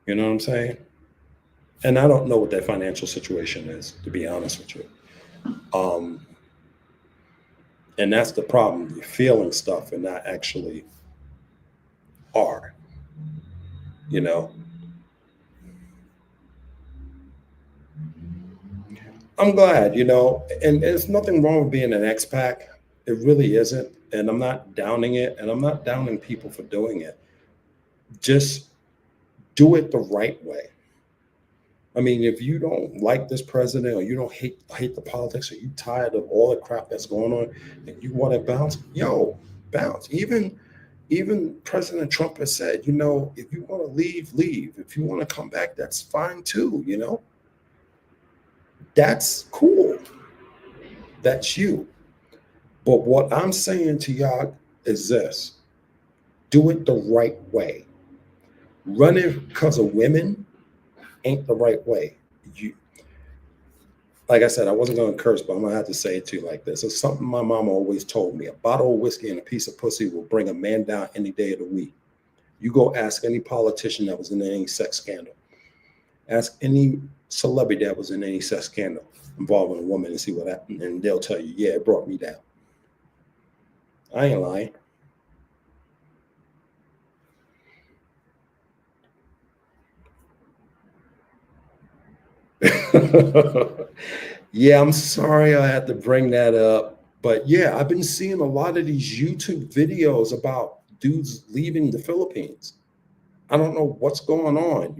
You know what I'm saying? And I don't know what their financial situation is, to be honest with you. Um, and that's the problem. You're feeling stuff and not actually are. You know. I'm glad, and there's nothing wrong with being an expat. It really isn't. And I'm not downing it, and I'm not downing people for doing it. Just do it the right way. I mean, if you don't like this president, or you don't hate the politics, or you tired of all the crap that's going on, and you want to bounce, bounce. Even President Trump has said, if you want to leave, leave. If you want to come back, that's fine too. That's cool. That's you. But what I'm saying to y'all is this: do it the right way. Running because of women ain't the right way. You, like I said, I wasn't going to curse, but I'm going to have to say it to you like this. It's something my mama always told me: a bottle of whiskey and a piece of pussy will bring a man down any day of the week. You go ask any politician that was in any sex scandal. Ask any celebrity that was in any sex scandal involving a woman and see what happened. And they'll tell you, yeah, it brought me down. I ain't lying. Yeah, I'm sorry I had to bring that up. But yeah, I've been seeing a lot of these YouTube videos about dudes leaving the Philippines. I don't know what's going on.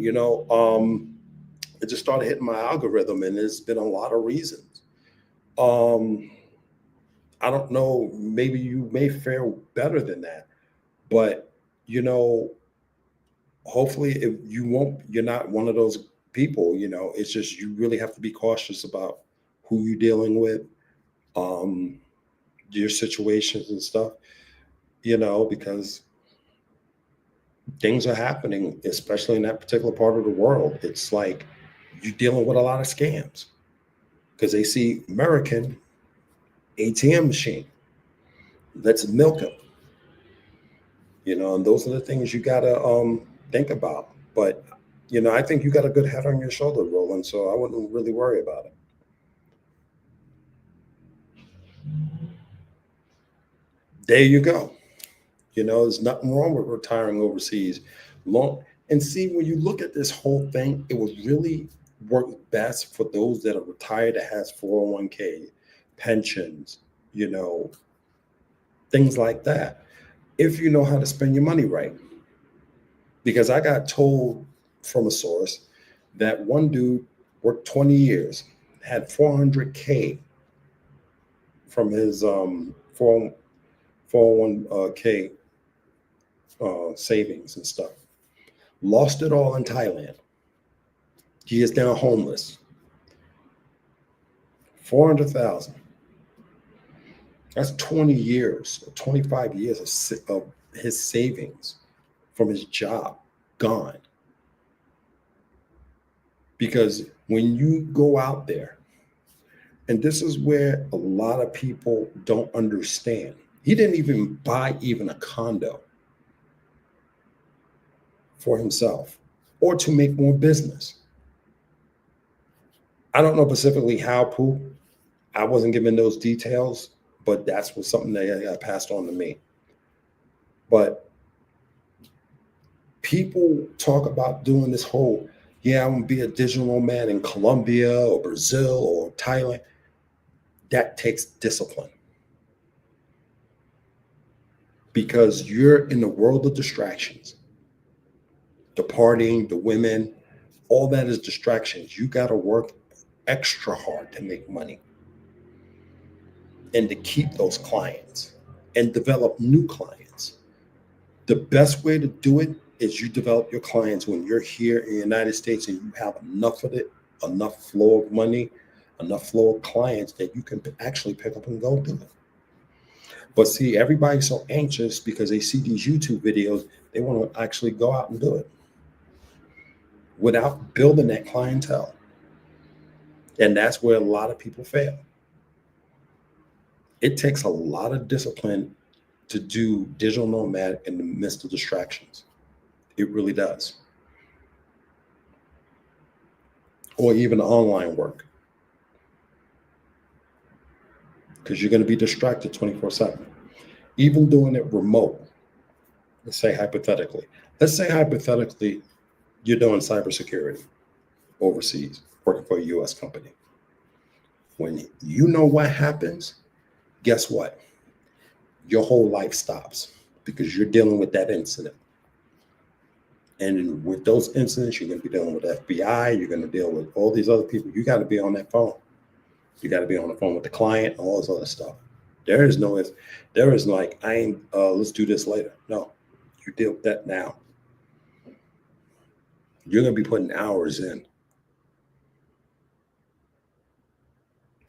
It just started hitting my algorithm, and there's been a lot of reasons. Um, I don't know, maybe you may fare better than that, but you know, hopefully if you're not one of those people. It's just you really have to be cautious about who you're dealing with, um, your situations and stuff, because things are happening, especially in that particular part of the world. It's like you're dealing with a lot of scams because they see American ATM machine. Let's milk them, and those are the things you gotta think about. But I think you got a good head on your shoulder, Roland, so I wouldn't really worry about it. There you go. There's nothing wrong with retiring overseas. Long and see, when you look at this whole thing, it would really work best for those that are retired that has 401k, pensions, you know, things like that. If you know how to spend your money right. Because I got told from a source that one dude worked 20 years, had 400k from his 401k savings and stuff. Lost it all in Thailand. He is now homeless. 400,000. That's 20 years, 25 years of his savings from his job gone. Because when you go out there, and this is where a lot of people don't understand. He didn't even buy even a condo for himself or to make more business. I don't know specifically how, Pooh. I wasn't given those details, but that's what something that got passed on to me. But people talk about doing this whole, yeah, I'm gonna be a digital nomad in Colombia or Brazil or Thailand. That takes discipline. Because you're in the world of distractions. The partying, the women, all that is distractions. You got to work extra hard to make money and to keep those clients and develop new clients. The best way to do it is you develop your clients when you're here in the United States and you have enough of it, enough flow of money, enough flow of clients that you can actually pick up and go do it. But see, everybody's so anxious because they see these YouTube videos, they want to actually go out and do it without building that clientele. And that's where a lot of people fail. It takes a lot of discipline to do digital nomad in the midst of distractions. It really does. Or even online work. Because you're going to be distracted 24/7. Even doing it remote. Let's say hypothetically you're doing cybersecurity overseas, working for a US company. When you know what happens, guess what? Your whole life stops because you're dealing with that incident. And with those incidents, you're going to be dealing with FBI, you're going to deal with all these other people. You got to be on that phone. You got to be on the phone with the client, all this other stuff. There is like, let's do this later. No, you deal with that now. You're going to be putting hours in.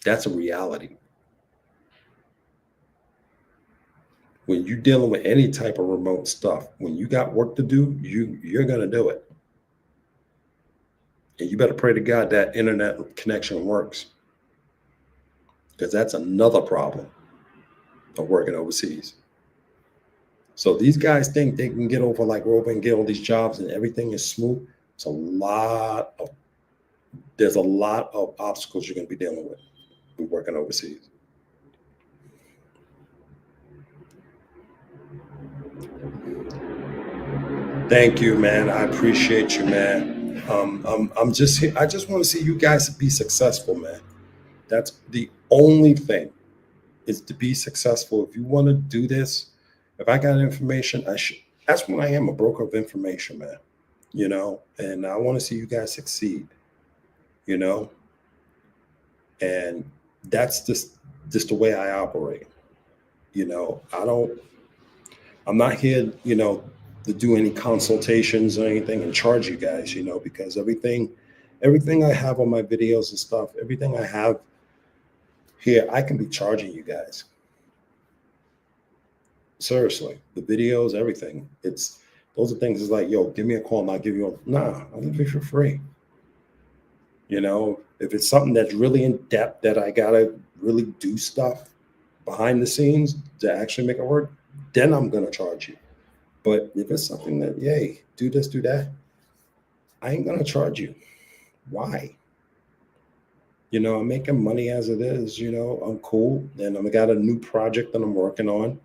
That's a reality. When you're dealing with any type of remote stuff, when you got work to do, you're going to do it. And you better pray to God that internet connection works. Because that's another problem of working overseas. So these guys think they can get over like rope and get all these jobs and everything is smooth. There's a lot of obstacles you're going to be dealing with working overseas. Thank you, man. I appreciate you, man. I'm just here. I just want to see you guys be successful, man. That's the only thing, is to be successful. If you want to do this, if I got information, that's what I am, a broker of information, man. You know, and I want to see you guys succeed, you know, and that's just the way I operate. You know, I'm not here, you know, to do any consultations or anything and charge you guys, you know, because everything I have on my videos and stuff, everything I have here, I can be charging you guys. Seriously, the videos, everything. Those are things. It's like, yo, give me a call and I'll give you I'll give you for free. You know, if it's something that's really in depth that I gotta really do stuff behind the scenes to actually make it work, then I'm gonna charge you. But if it's something that, yay, do this, do that, I ain't gonna charge you. Why? You know, I'm making money as it is, you know, I'm cool. And I got a new project that I'm working on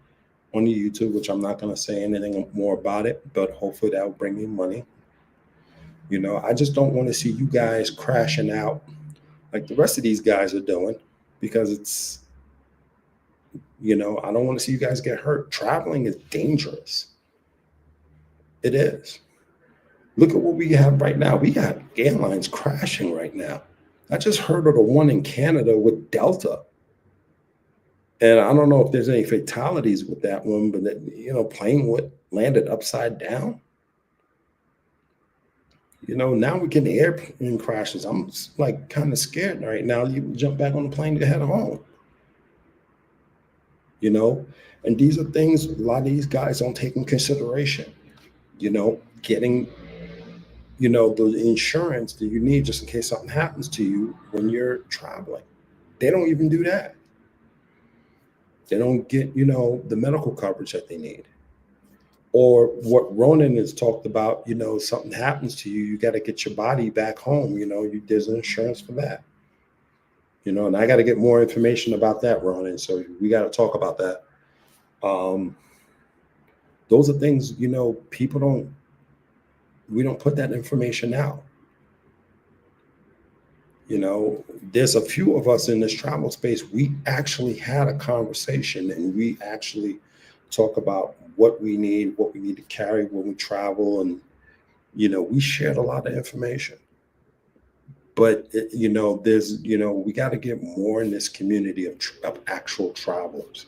the YouTube, which I'm not going to say anything more about it, but hopefully that will bring me money. You know, I just don't want to see you guys crashing out like the rest of these guys are doing, because it's, you know, I don't want to see you guys get hurt. Traveling is dangerous. It is. Look at what we have right now. We got airlines crashing right now. I just heard of the one in Canada with Delta. And I don't know if there's any fatalities with that one, but that, plane would landed upside down. Now we're getting airplane crashes. I'm like kind of scared right now. You jump back on the plane to head home, you know? And these are things a lot of these guys don't take in consideration, getting, the insurance that you need just in case something happens to you when you're traveling. They don't even do that. They don't get, the medical coverage that they need. Or what Ronan has talked about, something happens to you, you got to get your body back home. There's insurance for that. And I got to get more information about that, Ronan. So we got to talk about that. Um, those are things, we don't put that information out. There's a few of us in this travel space. We actually had a conversation and we actually talk about what we need to carry when we travel. And, we shared a lot of information. But, there's, we got to get more in this community of actual travelers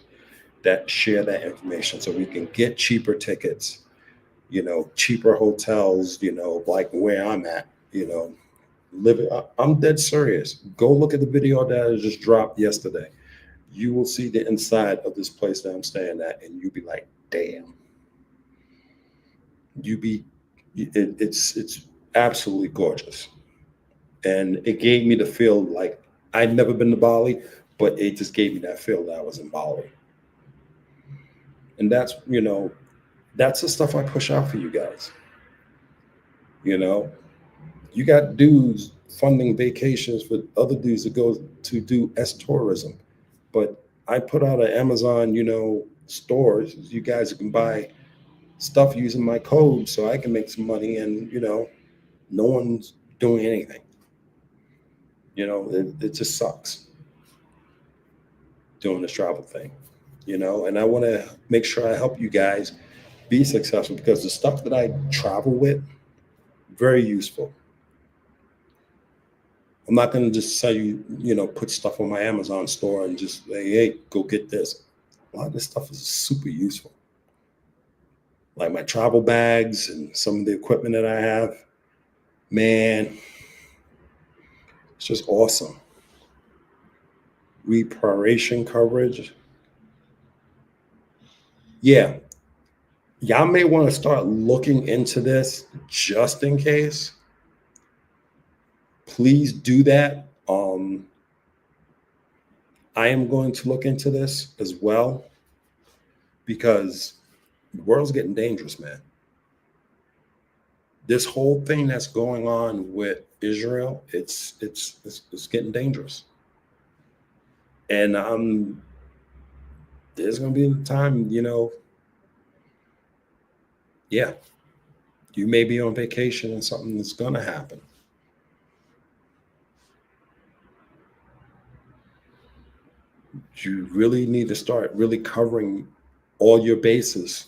that share that information so we can get cheaper tickets, cheaper hotels, like where I'm at, living. I'm dead serious. Go look at the video that I just dropped yesterday. You will see the inside of this place that I'm staying at, and you'll be like, "Damn!" You be, it's absolutely gorgeous, and it gave me the feel like I'd never been to Bali, but it just gave me that feel that I was in Bali, and that's the stuff I push out for you guys. You know, you got dudes funding vacations for other dudes that go to do S tourism. But I put out an Amazon, stores. You guys can buy stuff using my code so I can make some money and, no one's doing anything. It just sucks doing this travel thing, and I want to make sure I help you guys be successful because the stuff that I travel with, very useful. I'm not going to just say put stuff on my Amazon store and just say, hey, go get this. A lot of this stuff is super useful. Like my travel bags and some of the equipment that I have, man, it's just awesome. Reparation coverage. Yeah. Y'all may want to start looking into this just in case. Please do that. I am going to look into this as well because the world's getting dangerous, man. This whole thing that's going on with Israel, it's getting dangerous. And there's going to be a time, yeah, you may be on vacation and something that's going to happen. You really need to start really covering all your bases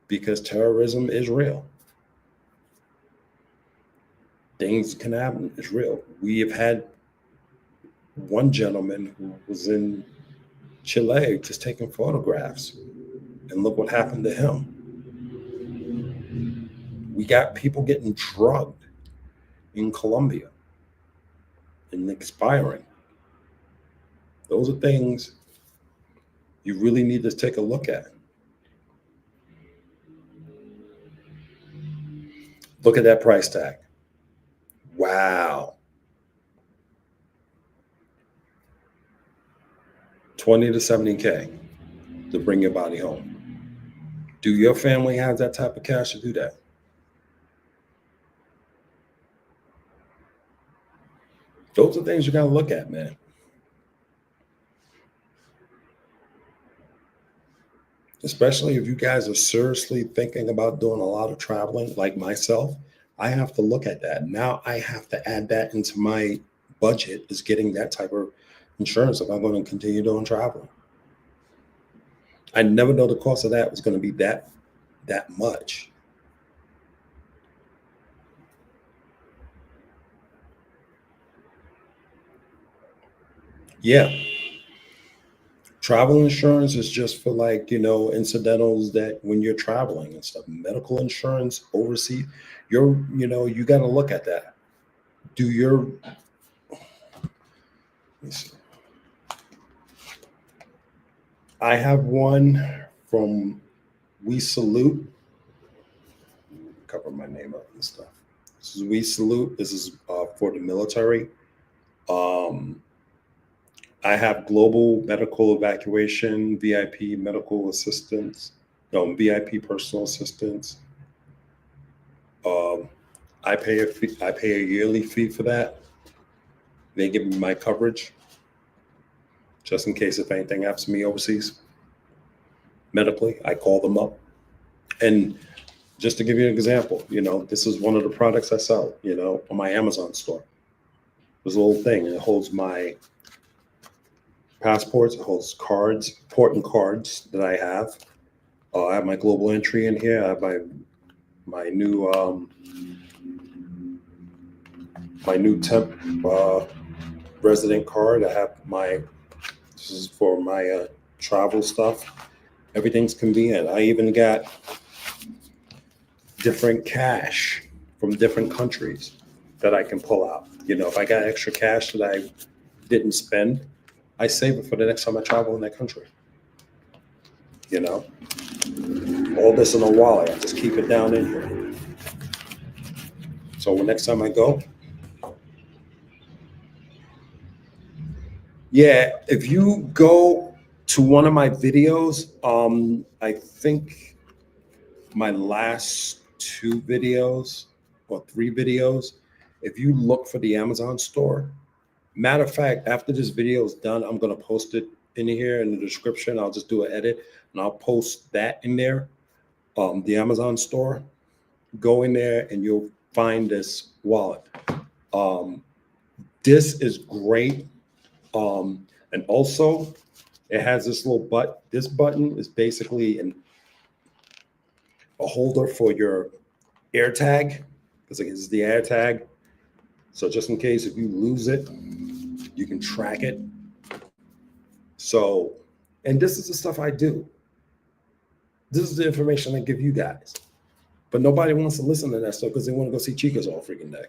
because terrorism is real. Things can happen. It's real. We have had one gentleman who was in Chile just taking photographs, and look what happened to him. We got people getting drugged in Colombia and expiring. Those are things you really need to take a look at. Look at that price tag. Wow. 20 to 70K to bring your body home. Do your family have that type of cash to do that? Those are things you got to look at, man. Especially if you guys are seriously thinking about doing a lot of traveling like myself, I have to look at that. Now I have to add that into my budget is getting that type of insurance if I'm going to continue doing traveling. I never know the cost of that was going to be that much. Yeah. Travel insurance is just for like, incidentals that when you're traveling and stuff. Medical insurance overseas, you got to look at that. Let me see. I have one from We Salute. Cover my name up and stuff. This is We Salute. This is for the military. I have global medical evacuation, VIP medical assistance, VIP personal assistance. I pay a fee. I pay a yearly fee for that. They give me my coverage, just in case if anything happens to me overseas. Medically, I call them up. And just to give you an example, this is one of the products I sell, on my Amazon store. There's a little thing, and it holds my passports, it holds cards, important cards that I have. I have my global entry in here. I have my new temp resident card. I have this is for my travel stuff. Everything's convenient. I even got different cash from different countries that I can pull out. If I got extra cash that I didn't spend, I save it for the next time I travel in that country. All this in a wallet. I just keep it down in here. So when next time I go, if you go to one of my videos, I think my last 2 videos or 3 videos, if you look for the Amazon store, matter of fact, after this video is done, I'm going to post it in here in the description. I'll just do an edit and I'll post that in there. The Amazon store, go in there and you'll find this wallet. This is great. And also it has this little button. This button is basically a holder for your AirTag, because it's the AirTag. So just in case if you lose it, you can track it. So, and this is the stuff I do. This is the information I give you guys. But nobody wants to listen to that stuff because they want to go see Chicas all freaking day.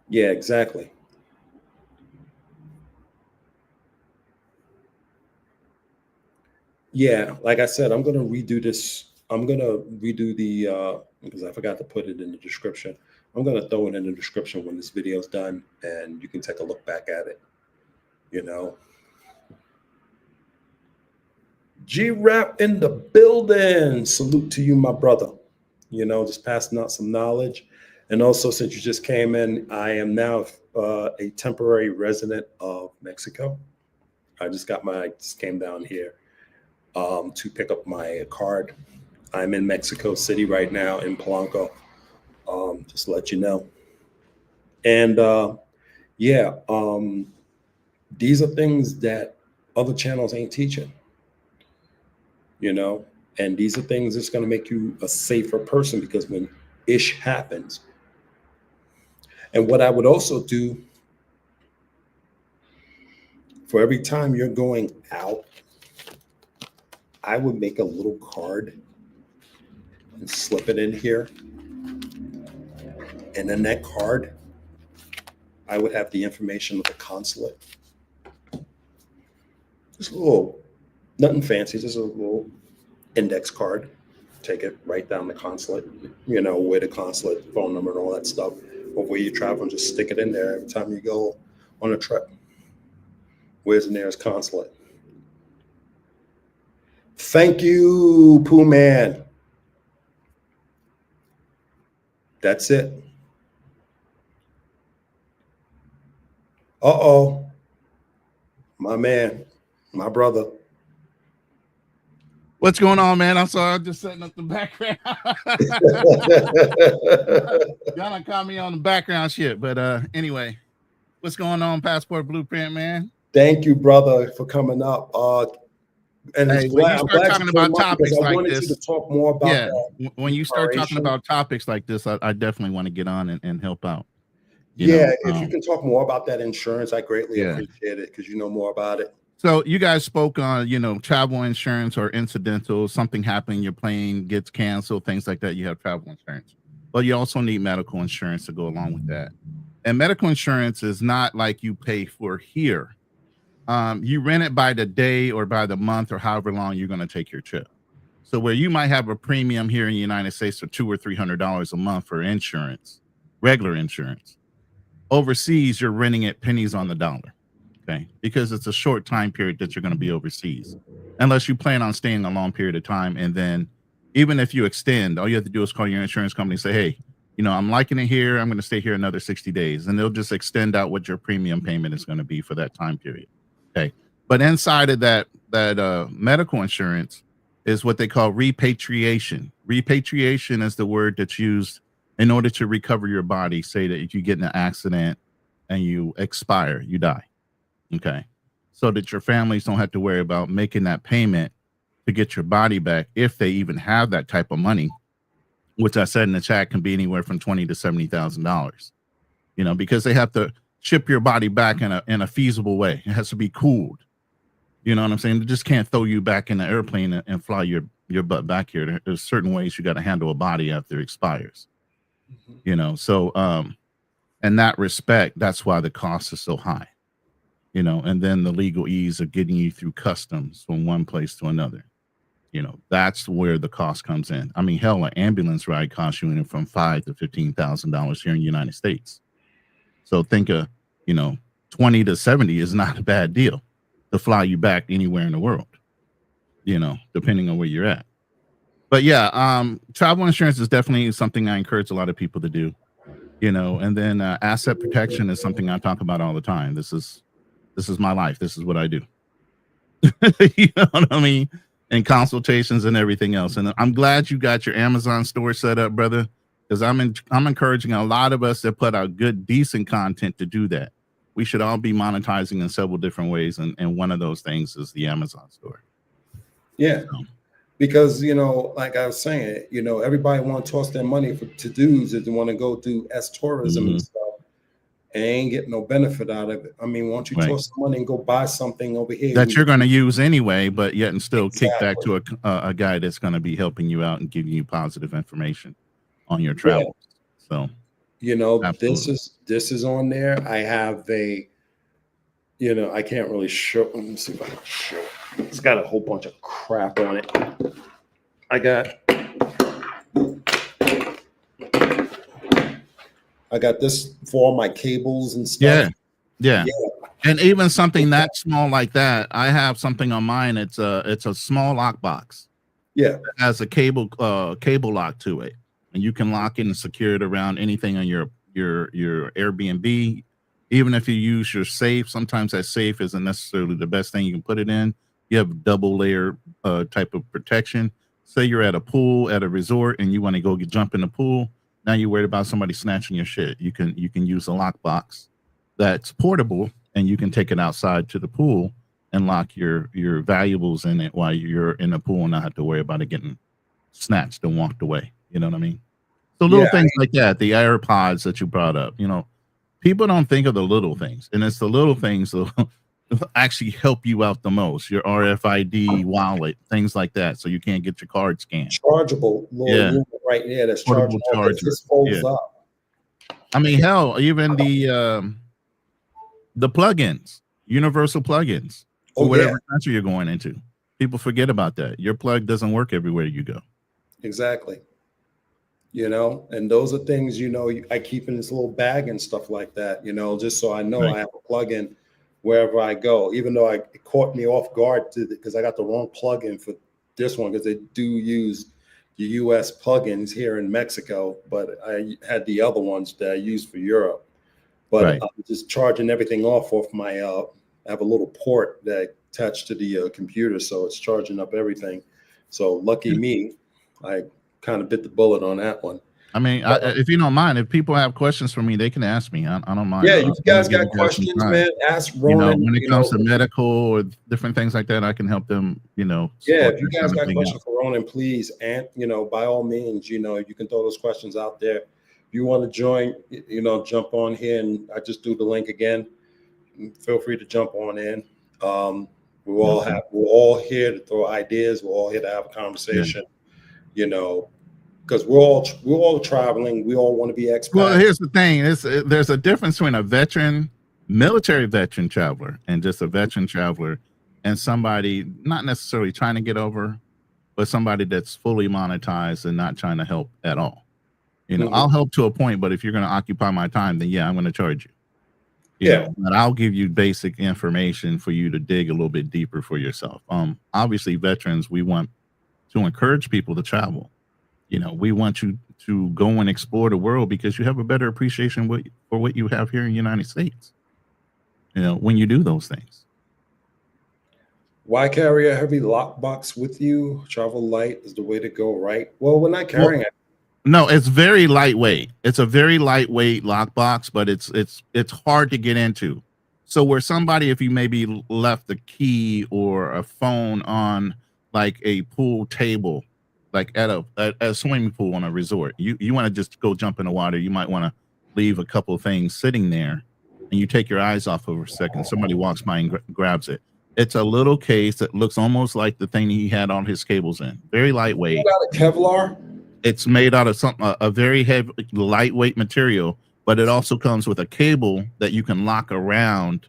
Yeah, exactly. Yeah, like I said, I'm going to redo this. I'm going to redo because I forgot to put it in the description. I'm going to throw it in the description when this video is done and you can take a look back at it. G-Rap in the building. Salute to you, my brother. Just passing out some knowledge. And also, since you just came in, I am now a temporary resident of Mexico. I just came down here to pick up my card. I'm in Mexico City right now in Polanco, just to let you know. And these are things that other channels ain't teaching, and these are things that's going to make you a safer person, because when ish happens. And what I would also do, for every time you're going out, I would make a little card and slip it in here. And in that card, I would have the information of the consulate. Just a little, nothing fancy, just a little index card. Take it right down the consulate, where the consulate phone number and all that stuff, or where you travel, and just stick it in there every time you go on a trip. Where's the nearest consulate? Thank you, Pooh Man. That's it. Uh-oh. My man, my brother. What's going on, man? I'm sorry, I'm just setting up the background. Y'all done caught me on the background shit. But anyway, what's going on, Passport Blueprint, man? Thank you, brother, for coming up. And hey, when you start talking about topics like this, you to talk more about when you start talking about topics like this, I definitely want to get on and help out. Yeah, if you can talk more about that insurance, I greatly Yeah. appreciate it because you know more about it. So you guys spoke on, travel insurance or incidental, something happening, your plane gets canceled, things like that. You have travel insurance. But you also need medical insurance to go along with that. And medical insurance is not like you pay for here. You rent it by the day or by the month or however long you're going to take your trip. So where you might have a premium here in the United States for $200 or $300 a month for insurance, regular insurance, overseas you're renting it pennies on the dollar. Okay, because it's a short time period that you're going to be overseas, unless you plan on staying a long period of time. And then, even if you extend, all you have to do is call your insurance company and say, "Hey, I'm liking it here. I'm going to stay here another 60 days," and they'll just extend out what your premium payment is going to be for that time period. Okay, but inside of that medical insurance is what they call repatriation. Repatriation is the word that's used in order to recover your body. Say that if you get in an accident and you expire, you die. Okay. So that your families don't have to worry about making that payment to get your body back if they even have that type of money, which I said in the chat can be anywhere from $20,000 to $70,000. Because they have to ship your body back in a feasible way. It has to be cooled. You know what I'm saying? They just can't throw you back in the airplane and fly your butt back here. There's certain ways you got to handle a body after it expires. So in that respect, that's why the cost is so high. And then the legal ease of getting you through customs from one place to another. That's where the cost comes in. I mean, hell, an ambulance ride costs you anywhere from $5,000 to $15,000 here in the United States. So think of, 20 to 70 is not a bad deal to fly you back anywhere in the world, depending on where you're at. But yeah, travel insurance is definitely something I encourage a lot of people to do, and then asset protection is something I talk about all the time. This is my life. This is what I do. You know what I mean? And consultations and everything else. And I'm glad you got your Amazon store set up, brother, because I'm encouraging a lot of us that put out good, decent content to do that. We should all be monetizing in several different ways. And one of those things is the Amazon store. Yeah. Because, like I was saying, everybody want to toss their money for to-dos if they want to go do tourism and stuff. And ain't get no benefit out of it. I mean, why don't you toss some money and go buy something over here that you're going to use anyway, but yet and still kick back to a guy that's going to be helping you out and giving you positive information on your travels. So, absolutely. This is on there. I have a, I can't really show. Let me see if I can show. It's got a whole bunch of crap on it. I got this for all my cables and stuff. Yeah. And even something that small like that, I have something on mine. It's a small lock box. Yeah. It has a cable lock to it, and you can lock it and secure it around anything on your Airbnb. Even if you use your safe, sometimes that safe isn't necessarily the best thing you can put it in. You have a double layer type of protection. Say you're at a pool at a resort and you want to go jump in the pool. Now you're worried about somebody snatching your shit. You can use a lockbox that's portable, and you can take it outside to the pool and lock your valuables in it while you're in the pool and not have to worry about it getting snatched and walked away. You know what I mean? So little things like that, the AirPods that you brought up, people don't think of the little things, and it's the little things that actually help you out the most. Your RFID wallet, things like that, so you can't get your card scanned. Chargeable little unit right there that's portable chargeable. Charger. Just folds up. I mean, hell, even the plugins, universal plugins, or whatever country you're going into. People forget about that. Your plug doesn't work everywhere you go. Exactly. And those are things, I keep in this little bag and stuff like that, just so I know I have a plug-in wherever I go, even though it caught me off guard because I got the wrong plug-in for this one, because they do use the US plugins here in Mexico, but I had the other ones that I use for Europe. But I'm just charging everything off my, I have a little port that attached to the computer, so it's charging up everything. So lucky me, I kind of bit the bullet on that one. I mean, if you don't mind, if people have questions for me, they can ask me. I don't mind. Yeah, if you guys got questions, man, ask Ronan. When it comes to medical or different things like that, I can help them, Yeah, if you guys got questions for Ronan, please, and, by all means, you can throw those questions out there. you want to join, jump on here, and I just do the link again. Feel free to jump on in. We're all here to throw ideas. We're all here to have a conversation. Because we're all traveling. We all want to be expats. Well, here's the thing: there's a difference between a military veteran traveler, and just a veteran traveler, and somebody not necessarily trying to get over, but somebody that's fully monetized and not trying to help at all. I'll help to a point, but if you're going to occupy my time, then yeah, I'm going to charge you. But I'll give you basic information for you to dig a little bit deeper for yourself. Obviously, veterans, we want to encourage people to travel. We want you to go and explore the world because you have a better appreciation for what you have here in the United States. When you do those things. Why carry a heavy lockbox with you? Travel light is the way to go, right? Well, we're not carrying it. No, it's very lightweight. It's a very lightweight lockbox, but it's hard to get into. So where somebody, if you maybe left the key or a phone on like a pool table, like at a swimming pool on a resort, you want to just go jump in the water. You might want to leave a couple of things sitting there, and you take your eyes off for a second. Somebody walks by and grabs it. It's a little case that looks almost like the thing he had all his cables in. Very lightweight. Out of Kevlar. It's made out of a very heavy, lightweight material, but it also comes with a cable that you can lock around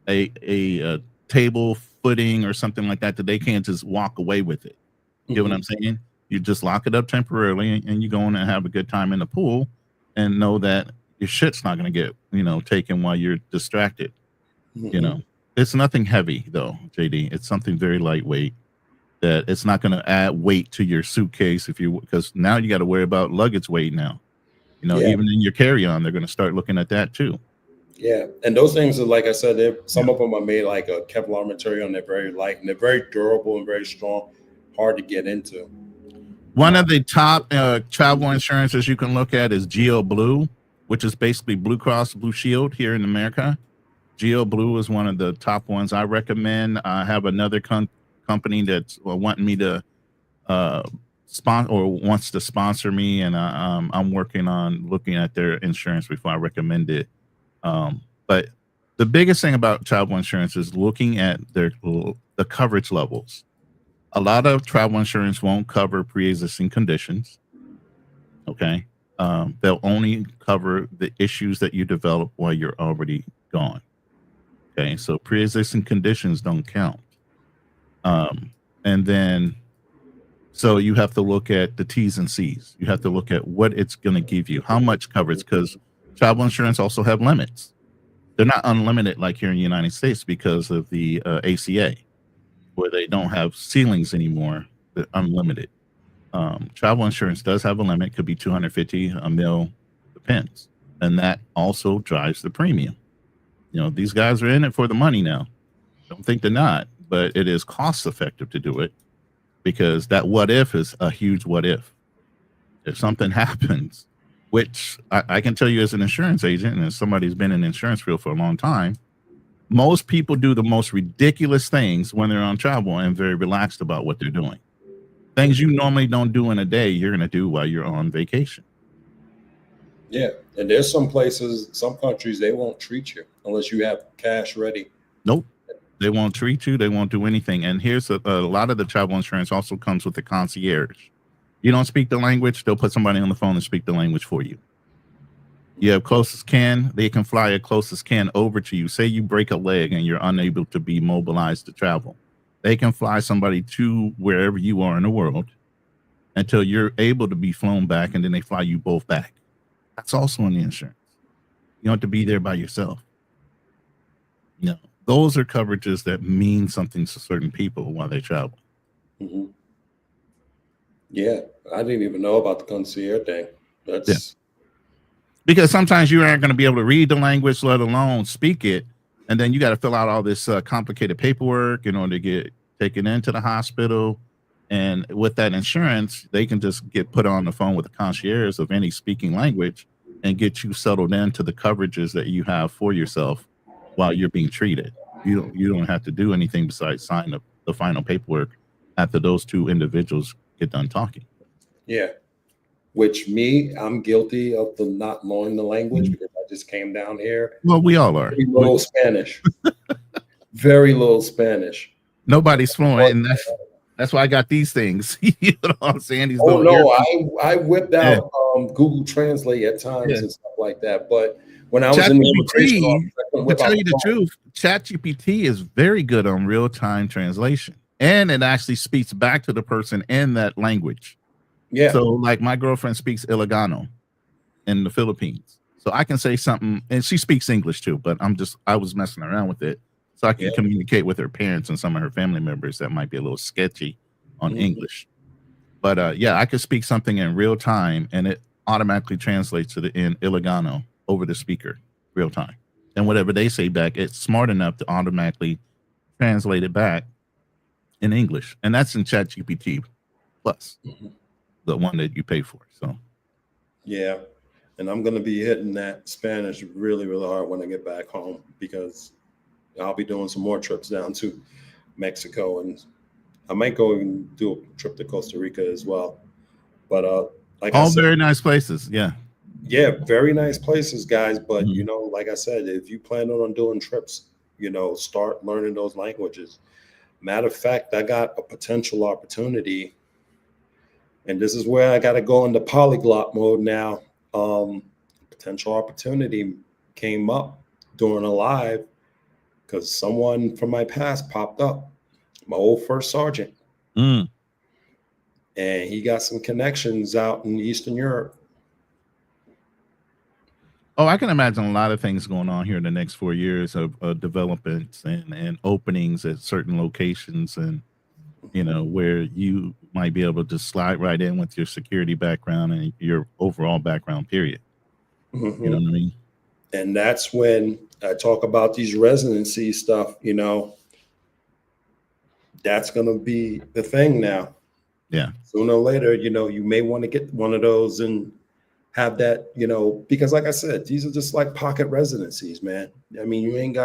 a table footing or something like that they can't just walk away with it. You get what I'm saying? You just lock it up temporarily, and you go in and have a good time in the pool, and know that your shit's not going to get taken while you're distracted. It's nothing heavy though, JD. It's something very lightweight. That it's not going to add weight to your suitcase because now you got to worry about luggage weight now. Even in your carry-on, they're going to start looking at that too. Yeah, and those things are, like I said, some of them are made like a Kevlar material, and they're very light, and they're very durable and very strong, hard to get into. One of the top travel insurances you can look at is Geo Blue, which is basically Blue Cross Blue Shield here in America. Geo Blue is one of the top ones I recommend. I have another company that's wanting me to sponsor or wants to sponsor me, and I'm working on looking at their insurance before I recommend it. But the biggest thing about travel insurance is looking at the coverage levels. A lot of travel insurance won't cover pre-existing conditions. Okay, they'll only cover the issues that you develop while you're already gone. Okay, so pre-existing conditions don't count. And then, so you have to look at the T's and C's. You have to look at what it's going to give you, how much coverage, because travel insurance also have limits. They're not unlimited like here in the United States because of the ACA, where they don't have ceilings anymore. They're unlimited. Travel insurance does have a limit, could be $250, $1 million, depends. And that also drives the premium. These guys are in it for the money now. Don't think they're not. But it is cost effective to do it because that what if is a huge what if. If something happens, which I can tell you as an insurance agent and as somebody who's been in the insurance field for a long time, most people do the most ridiculous things when they're on travel and very relaxed about what they're doing. Things you normally don't do in a day, you're going to do while you're on vacation. Yeah. And there's some places, some countries, they won't treat you unless you have cash ready. Nope. They won't treat you. They won't do anything. And here's a lot of the travel insurance also comes with the concierge. You don't speak the language, they'll put somebody on the phone and speak the language for you. You have closest kin, they can fly a closest kin over to you. Say you break a leg and you're unable to be mobilized to travel. They can fly somebody to wherever you are in the world until you're able to be flown back, and then they fly you both back. That's also in the insurance. You don't have to be there by yourself. Those are coverages that mean something to certain people while they travel. Mm-hmm. Yeah, I didn't even know about the concierge thing. Because sometimes you aren't going to be able to read the language, let alone speak it, and then you got to fill out all this complicated paperwork in order to get taken into the hospital. And with that insurance, they can just get put on the phone with the concierge of any speaking language and get you settled into the coverages that you have for yourself while you're being treated. You don't have to do anything besides sign the final paperwork after those two individuals get done talking. Yeah. which I'm guilty of the not knowing the language because I just came down here. Well, we all are. Very little Spanish. Very little Spanish. Nobody's fluent, and that's why I got these things. You know what I'm saying? These Oh little no, I whipped out Google Translate at times and stuff like that. But when I was in the immigration office, I couldn't to whip tell out you the truth, ChatGPT is very good on real-time translation, and it actually speaks back to the person in that language. Yeah. So, like, my girlfriend speaks Ilocano in the Philippines, so I can say something, and she speaks English too. But I was messing around with it so I can communicate with her parents and some of her family members that might be a little sketchy on English. But yeah, I could speak something in real time, and it automatically translates to in Ilocano over the speaker real time. And whatever they say back, it's smart enough to automatically translate it back in English. And that's in ChatGPT Plus, the one that you pay for. So yeah. And I'm gonna be hitting that Spanish really, really hard when I get back home, because I'll be doing some more trips down to Mexico, and I might go and do a trip to Costa Rica as well. But like all I said, very nice places. Yeah. Yeah, very nice places, guys. But you know, like I said, if you plan on doing trips, you know, start learning those languages. Matter of fact, I got a potential opportunity, and this is where I got to go into polyglot mode now. Potential opportunity came up during a live because someone from my past popped up, my old first sergeant, and he got some connections out in Eastern Europe. Oh, I can imagine a lot of things going on here in the next 4 years of developments and openings at certain locations, and you know, where you might be able to slide right in with your security background and your overall background, period. You know what I mean? And that's when I talk about these residency stuff, you know, that's going to be the thing now. Yeah. Sooner or later, you know, you may want to get one of those and have that, you know, because like I said, these are just like pocket residencies, man. I mean,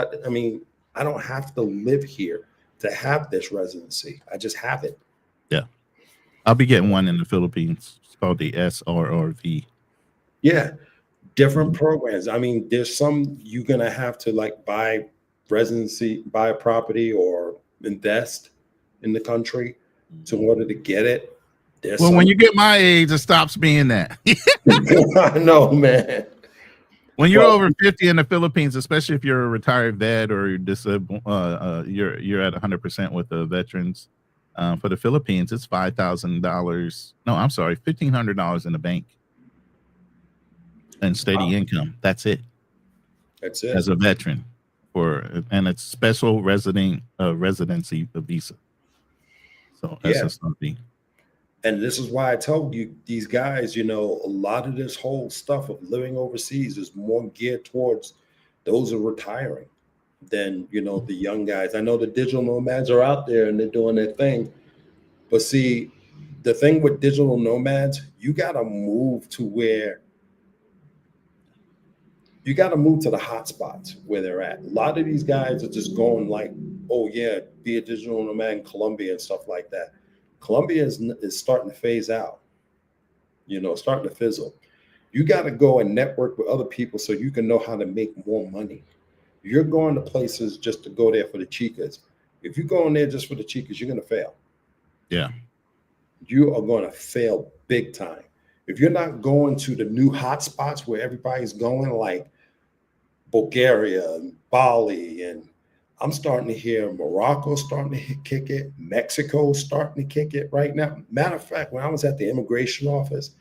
I don't have to live here to have this residency. I just have it. Yeah. I'll be getting one in the Philippines. It's called the SRRV. Yeah. Different programs. I mean, there's some you're going to have to like buy a property or invest in the country in order to get it. When you get my age, it stops being that. I know, man. When you're over 50 in the Philippines, especially if you're a retired vet or you're disabled, you're at 100% with the veterans. For the Philippines, it's $5,000. No, I'm sorry, $1,500 in the bank and steady income. That's it. That's it. As a veteran, and it's special residency visa. So SSRV. And this is why I told you, these guys, you know, a lot of this whole stuff of living overseas is more geared towards those who are retiring than, you know, the young guys. I know the digital nomads are out there and they're doing their thing. But see, the thing with digital nomads, you got to move to the hot spots where they're at. A lot of these guys are just going like, oh yeah, be a digital nomad in Colombia and stuff like that. Colombia is starting to phase out, you know, starting to fizzle. You got to go and network with other people so you can know how to make more money. You're going to places just to go there for the chicas. If you go in there just for the chicas, you're going to fail. Yeah. You are going to fail big time. If you're not going to the new hot spots where everybody's going, like Bulgaria and Bali, and I'm starting to hear Morocco starting to kick it, Mexico starting to kick it right now. Matter of fact, when I was at the immigration office,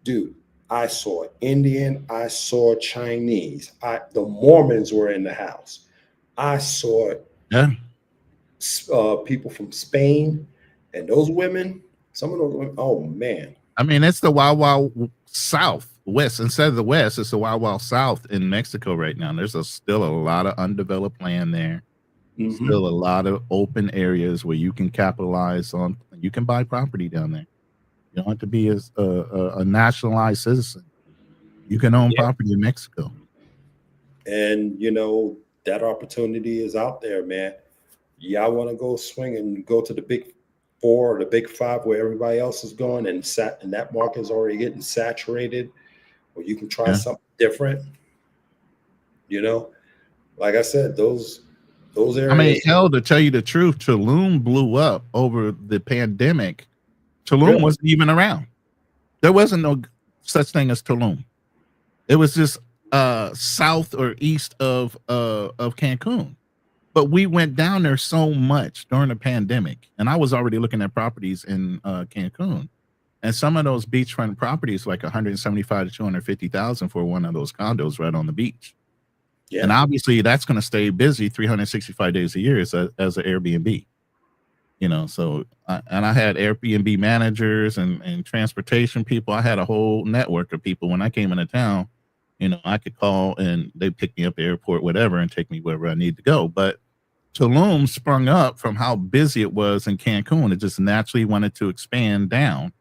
dude, I saw Indian, I saw Chinese, the Mormons were in the house. I saw people from Spain, and those women, some of those women, oh man. I mean, it's the Wild Wild South, West. Instead of the West, it's the Wild Wild South in Mexico right now. There's still a lot of undeveloped land there. Still a lot of open areas where you can capitalize on. You can buy property down there. You don't have to be a nationalized citizen. You can own property in Mexico. And, you know, that opportunity is out there, man. Y'all want to go swing and go to the big four or the big five where everybody else is going, and that market is already getting saturated, or you can try Yeah. something different. You know, like I said, those areas. I mean, hell, to tell you the truth, Tulum blew up over the pandemic. Tulum Really? wasn't even around. There wasn't no such thing as Tulum. It was just south or east of Cancun. But we went down there so much during the pandemic, and I was already looking at properties in Cancun, and some of those beachfront properties like 175 to 250,000 for one of those condos right on the beach. Yeah. And obviously that's going to stay busy 365 days a year as an Airbnb. You know, so and I had Airbnb managers and transportation people. I had a whole network of people. When I came into town, you know, I could call and they'd pick me up at the airport, whatever, and take me wherever I need to go. But Tulum sprung up from how busy it was in Cancun. It just naturally wanted to expand down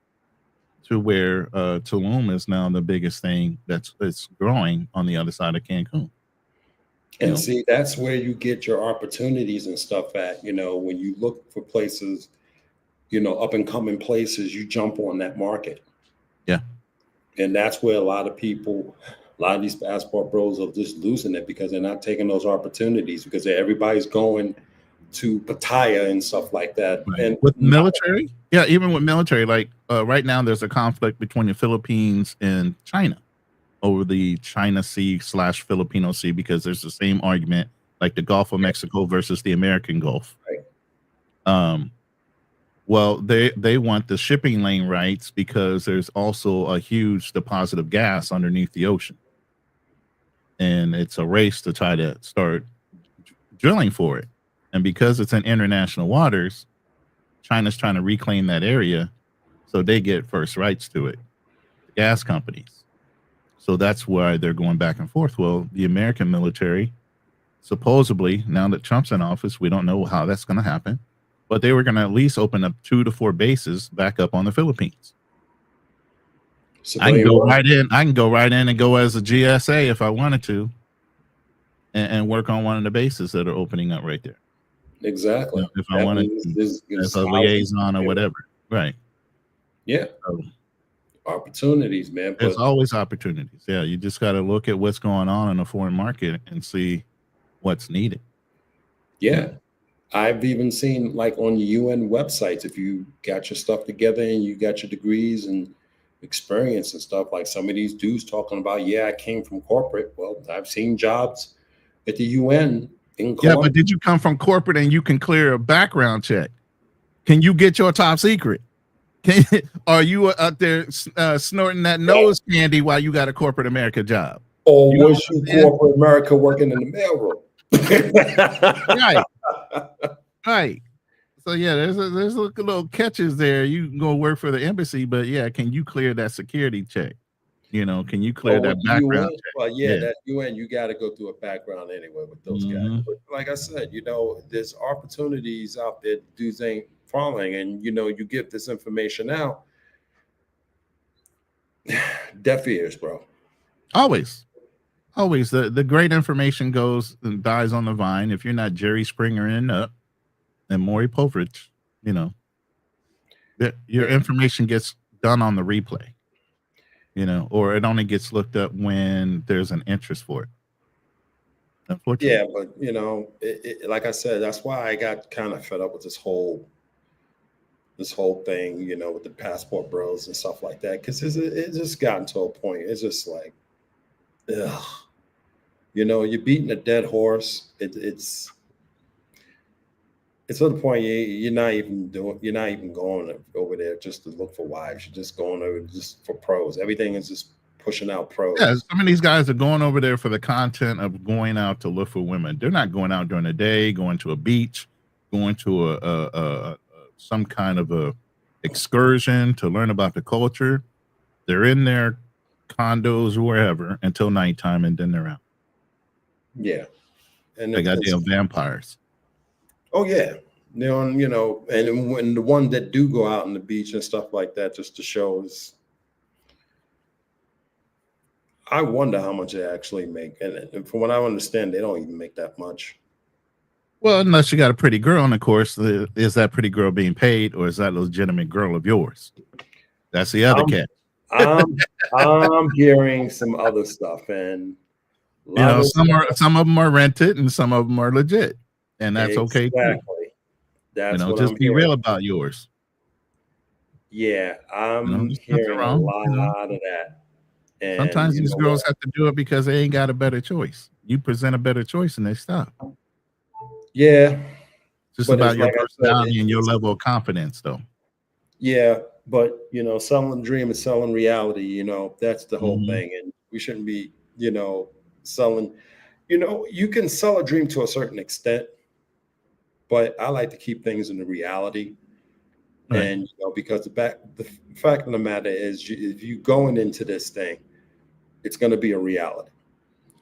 to where Tulum is now the biggest thing that's growing on the other side of Cancun. And see, that's where you get your opportunities and stuff at, you know, when you look for places, you know, up and coming places, you jump on that market. Yeah. And that's where a lot of these passport bros are just losing it because they're not taking those opportunities because everybody's going to Pattaya and stuff like that. Right. And with military, yeah, even with military, like right now there's a conflict between the Philippines and China over the China Sea / Filipino Sea because there's the same argument like the Gulf of Mexico versus the American Gulf. Right. Well, they want the shipping lane rights because there's also a huge deposit of gas underneath the ocean. And it's a race to try to start drilling for it. And because it's in international waters, China's trying to reclaim that area so they get first rights to it, the gas companies. So that's why they're going back and forth. Well, the American military, supposedly, now that Trump's in office, we don't know how that's going to happen, but they were going to at least open up 2 to 4 bases back up on the Philippines. I can go right in. I can go right in and go as a GSA if I wanted to, and work on one of the bases that are opening up right there. Exactly. If I wanted as a liaison or whatever. Right. Yeah. So, opportunities, man. There's always opportunities. Yeah. You just got to look at what's going on in the foreign market and see what's needed. Yeah. I've even seen like on the UN websites, if you got your stuff together and you got your degrees and experience and stuff, like some of these dudes talking about, yeah, I came from corporate. Well, I've seen jobs at the UN in Colombia. Yeah, but did you come from corporate and you can clear a background check? Can you get your top secret? Are you out there snorting that nose candy while you got a corporate America job? Or was you corporate America working in the mailroom? Right. Right. So yeah, there's little catches there. You can go work for the embassy, but yeah, can you clear that security check? You know, can you clear that background check? Well, yeah, that UN, you got to go through a background anyway with those guys. But like I said, you know, there's opportunities out there dudes ain't following, and you know, you give this information out. Deaf ears, bro. Always. The great information goes and dies on the vine. If you're not Jerry Springer and Maury Povich, you know, your information gets done on the replay, you know, or it only gets looked up when there's an interest for it. Unfortunately. Yeah, but you know, like I said, that's why I got kind of fed up with this whole thing, you know, with the passport bros and stuff like that, because it's just gotten to a point. It's just like, ugh. You know, you're beating a dead horse. It's to the point you're not even going over there just to look for wives. You're just going over just for pros. Everything is just pushing out pros. Yeah, some of these guys are going over there for the content of going out to look for women. They're not going out during the day, going to a beach, going to a some kind of a excursion to learn about the culture. They're in their condos or wherever until nighttime, and then they're out. Yeah, and they got damn vampires. Oh yeah, you know, and when the one that do go out on the beach and stuff like that, just to show is, I wonder how much they actually make. And from what I understand, they don't even make that much. Well, unless you got a pretty girl, and of course, is that pretty girl being paid, or is that a legitimate girl of yours? That's the other I'm cat. I'm hearing some other stuff, and a You lot know, of stuff. some of them are rented, and some of them are legit, and that's okay too. Exactly. You That's know, what just I'm be real hearing. about yours. Yeah, You know, I'm there's nothing hearing a wrong. You know, lot of that. And sometimes you these know what? girls have to do it because they ain't got a better choice. You present a better choice, and they stop. Yeah, It's just but it's about your like I said, personality and your level of confidence, though. yeah, but selling the dream is selling reality. That's the whole Mhm. thing, and we shouldn't be, selling. You can sell a dream to a certain extent, but I like to keep things in the reality. Right. And because the fact of the matter is, if you going into this thing, it's going to be a reality.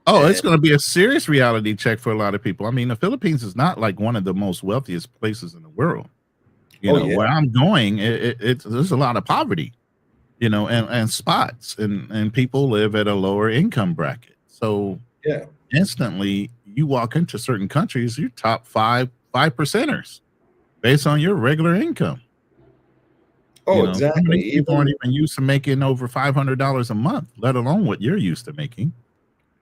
Oh, it's And going to be a serious reality check for a lot of people. I mean, the Philippines is not like one of the most wealthiest places in the world. You oh know, yeah, where I'm going, it's there's a lot of poverty. You know, and spots, and people live at a lower income bracket. So yeah. instantly, you walk into certain countries, you're top five percenters based on your regular income. You Oh, know, some of exactly. these people aren't Even even used to making over $500 a month, let alone what you're used to making.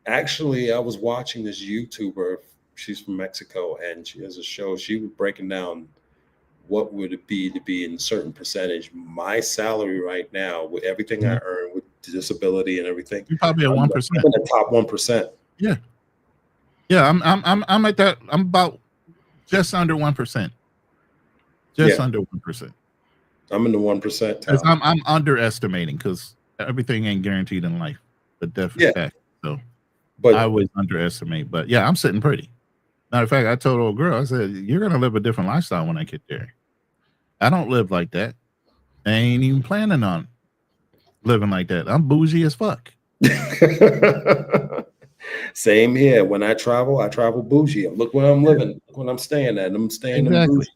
actually, I was watching this YouTuber. She's from Mexico, and she has a show. She was breaking down what would it be to be in a certain percentage. My salary right now, with everything I Mhm. earn, with disability and everything, You're probably at I'm, one I'm percent. in the top 1%. Yeah, yeah. I'm at that. I'm about just under 1%. Just Yeah, under 1%. I'm in the 1% Because town. I'm underestimating because everything ain't guaranteed in life, but death is Yeah, tax. So I but always underestimate. But yeah, I'm sitting pretty. Matter of fact, I told old girl, I said, "You're gonna live a different lifestyle when I get there. I don't live like that. I ain't even planning on living like that. I'm bougie as fuck." same here. When I travel bougie. Look where I'm Yeah, living. Look what I'm staying at. I'm staying in exactly. bougie.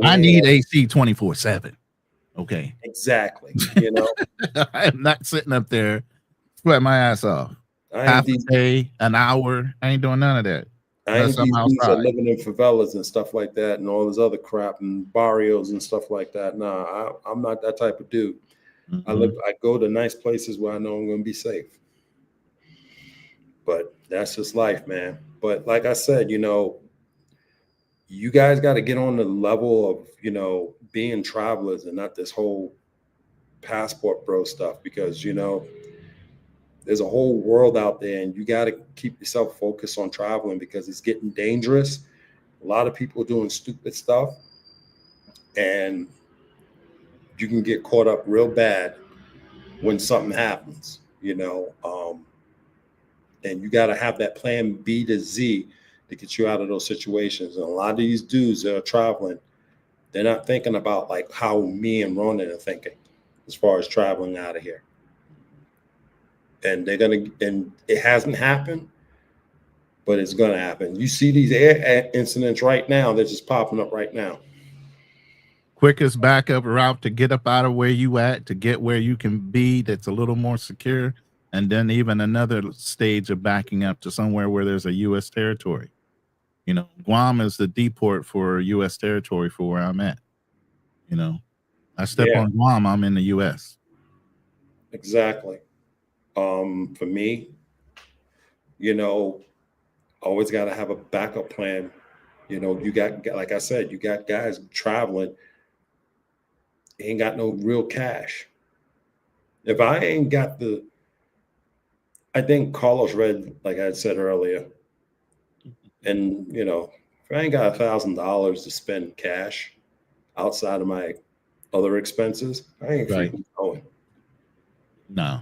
I And need AC 24/7. Okay. exactly. I'm not sitting up there sweating my ass off. I ain't Half a these day, an hour. I ain't doing none of that I unless ain't I'm these dudes that outside. living in favelas and stuff like that, and all this other crap and barrios and stuff like that. Nah, I'm not that type of dude. Mhm. I go to nice places where I know I'm going to be safe. But that's just life, man. But like I said, you guys got to get on the level of being travelers and not this whole passport bro stuff, because there's a whole world out there, and you got to keep yourself focused on traveling because it's getting dangerous. A lot of people doing stupid stuff, and you can get caught up real bad when something happens, and you got to have that plan B to Z to get you out of those situations. And a lot of these dudes that are traveling, they're not thinking about like how me and Ronan are thinking as far as traveling out of here. And and it hasn't happened, but it's gonna happen. You see these air incidents right now, they're just popping up right now. Quickest backup route to get up out of where you at to get where you can be that's a little more secure, and then even another stage of backing up to somewhere where there's a U.S. territory. You know, Guam is the deport for U.S. territory for where I'm at. You know, I step Yeah, on Guam, I'm in the U.S. exactly. For me, you know, always got to have a backup plan. You got, like I said, you got guys traveling, ain't got no real cash. If I ain't got I think Carlos read, like I said earlier, and if I ain't got $1,000 to spend cash outside of my other expenses, I ain't Right. freaking going. No.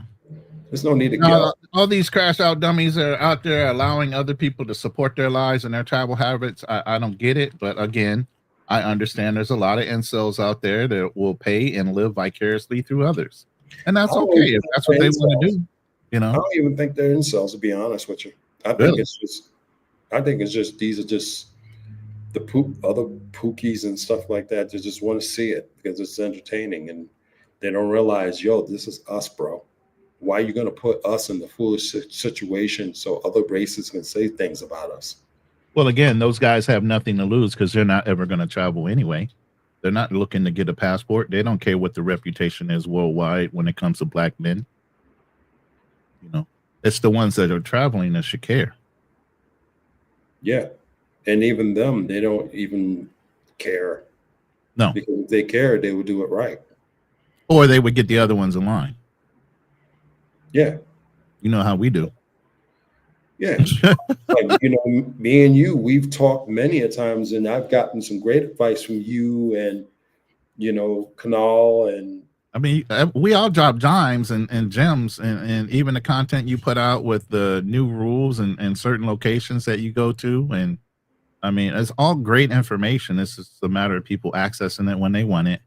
There's no need to No, go. all these crash out dummies are out there allowing other people to support their lives and their travel habits. I don't get it, but again, I understand there's a lot of incels out there that will pay and live vicariously through others, and I that's don't okay even if think that's what they're they want to incels. do. You I know, don't even think they're incels, to be honest with you. I think really. it's just, I think it's just these are just the other pookies and stuff like that. They just want to see it because it's entertaining, and they don't realize, yo, this is us, bro. Why are you going to put us in the foolish situation so other races can say things about us? Well, again, those guys have nothing to lose because they're not ever going to travel anyway. They're not looking to get a passport. They don't care what the reputation is worldwide when it comes to black men. You know, it's the ones that are traveling that should care. Yeah. And even them, they don't even care. No. Because if they cared, they would do it right. Or they would get the other ones in line. Yeah. You know how we do. Yeah. Like, you know, me and you, we've talked many a times, and I've gotten some great advice from you and, you know, Kanal. And I mean, we all drop dimes and gems, and even the content you put out with the new rules and certain locations that you go to. And I mean, it's all great information. It's just a matter of people accessing it when they want it.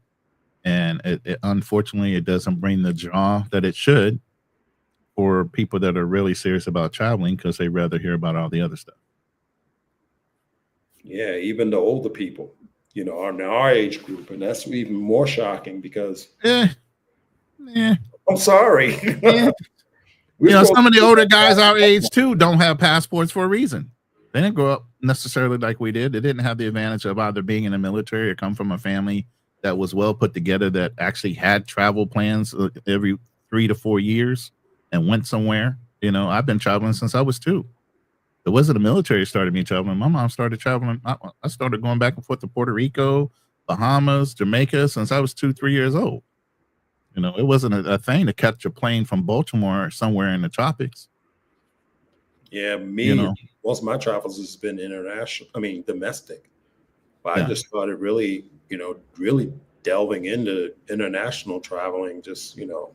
And it unfortunately, it doesn't bring the draw that it should for people that are really serious about traveling because they rather hear about all the other stuff. yeah, even the older people, you know, are in our age group. And that's even more shocking because Yeah. I'm sorry. Yeah. We're You know, supposed some of the to- older guys our age too don't have passports for a reason. They didn't grow up necessarily like we did. They didn't have the advantage of either being in the military or come from a family that was well put together that actually had travel plans every 3 to 4 years and went somewhere. You know, I've been traveling since I was 2. It wasn't the military that started me traveling. My mom started traveling. I started going back and forth to Puerto Rico, Bahamas, Jamaica since I was 2, 3 years old. You know, it wasn't a thing to catch a plane from Baltimore somewhere in the tropics. Yeah, You know, most of my travels has been international. I mean, domestic. But Yeah. I just started really, you know, really delving into international traveling just, you know,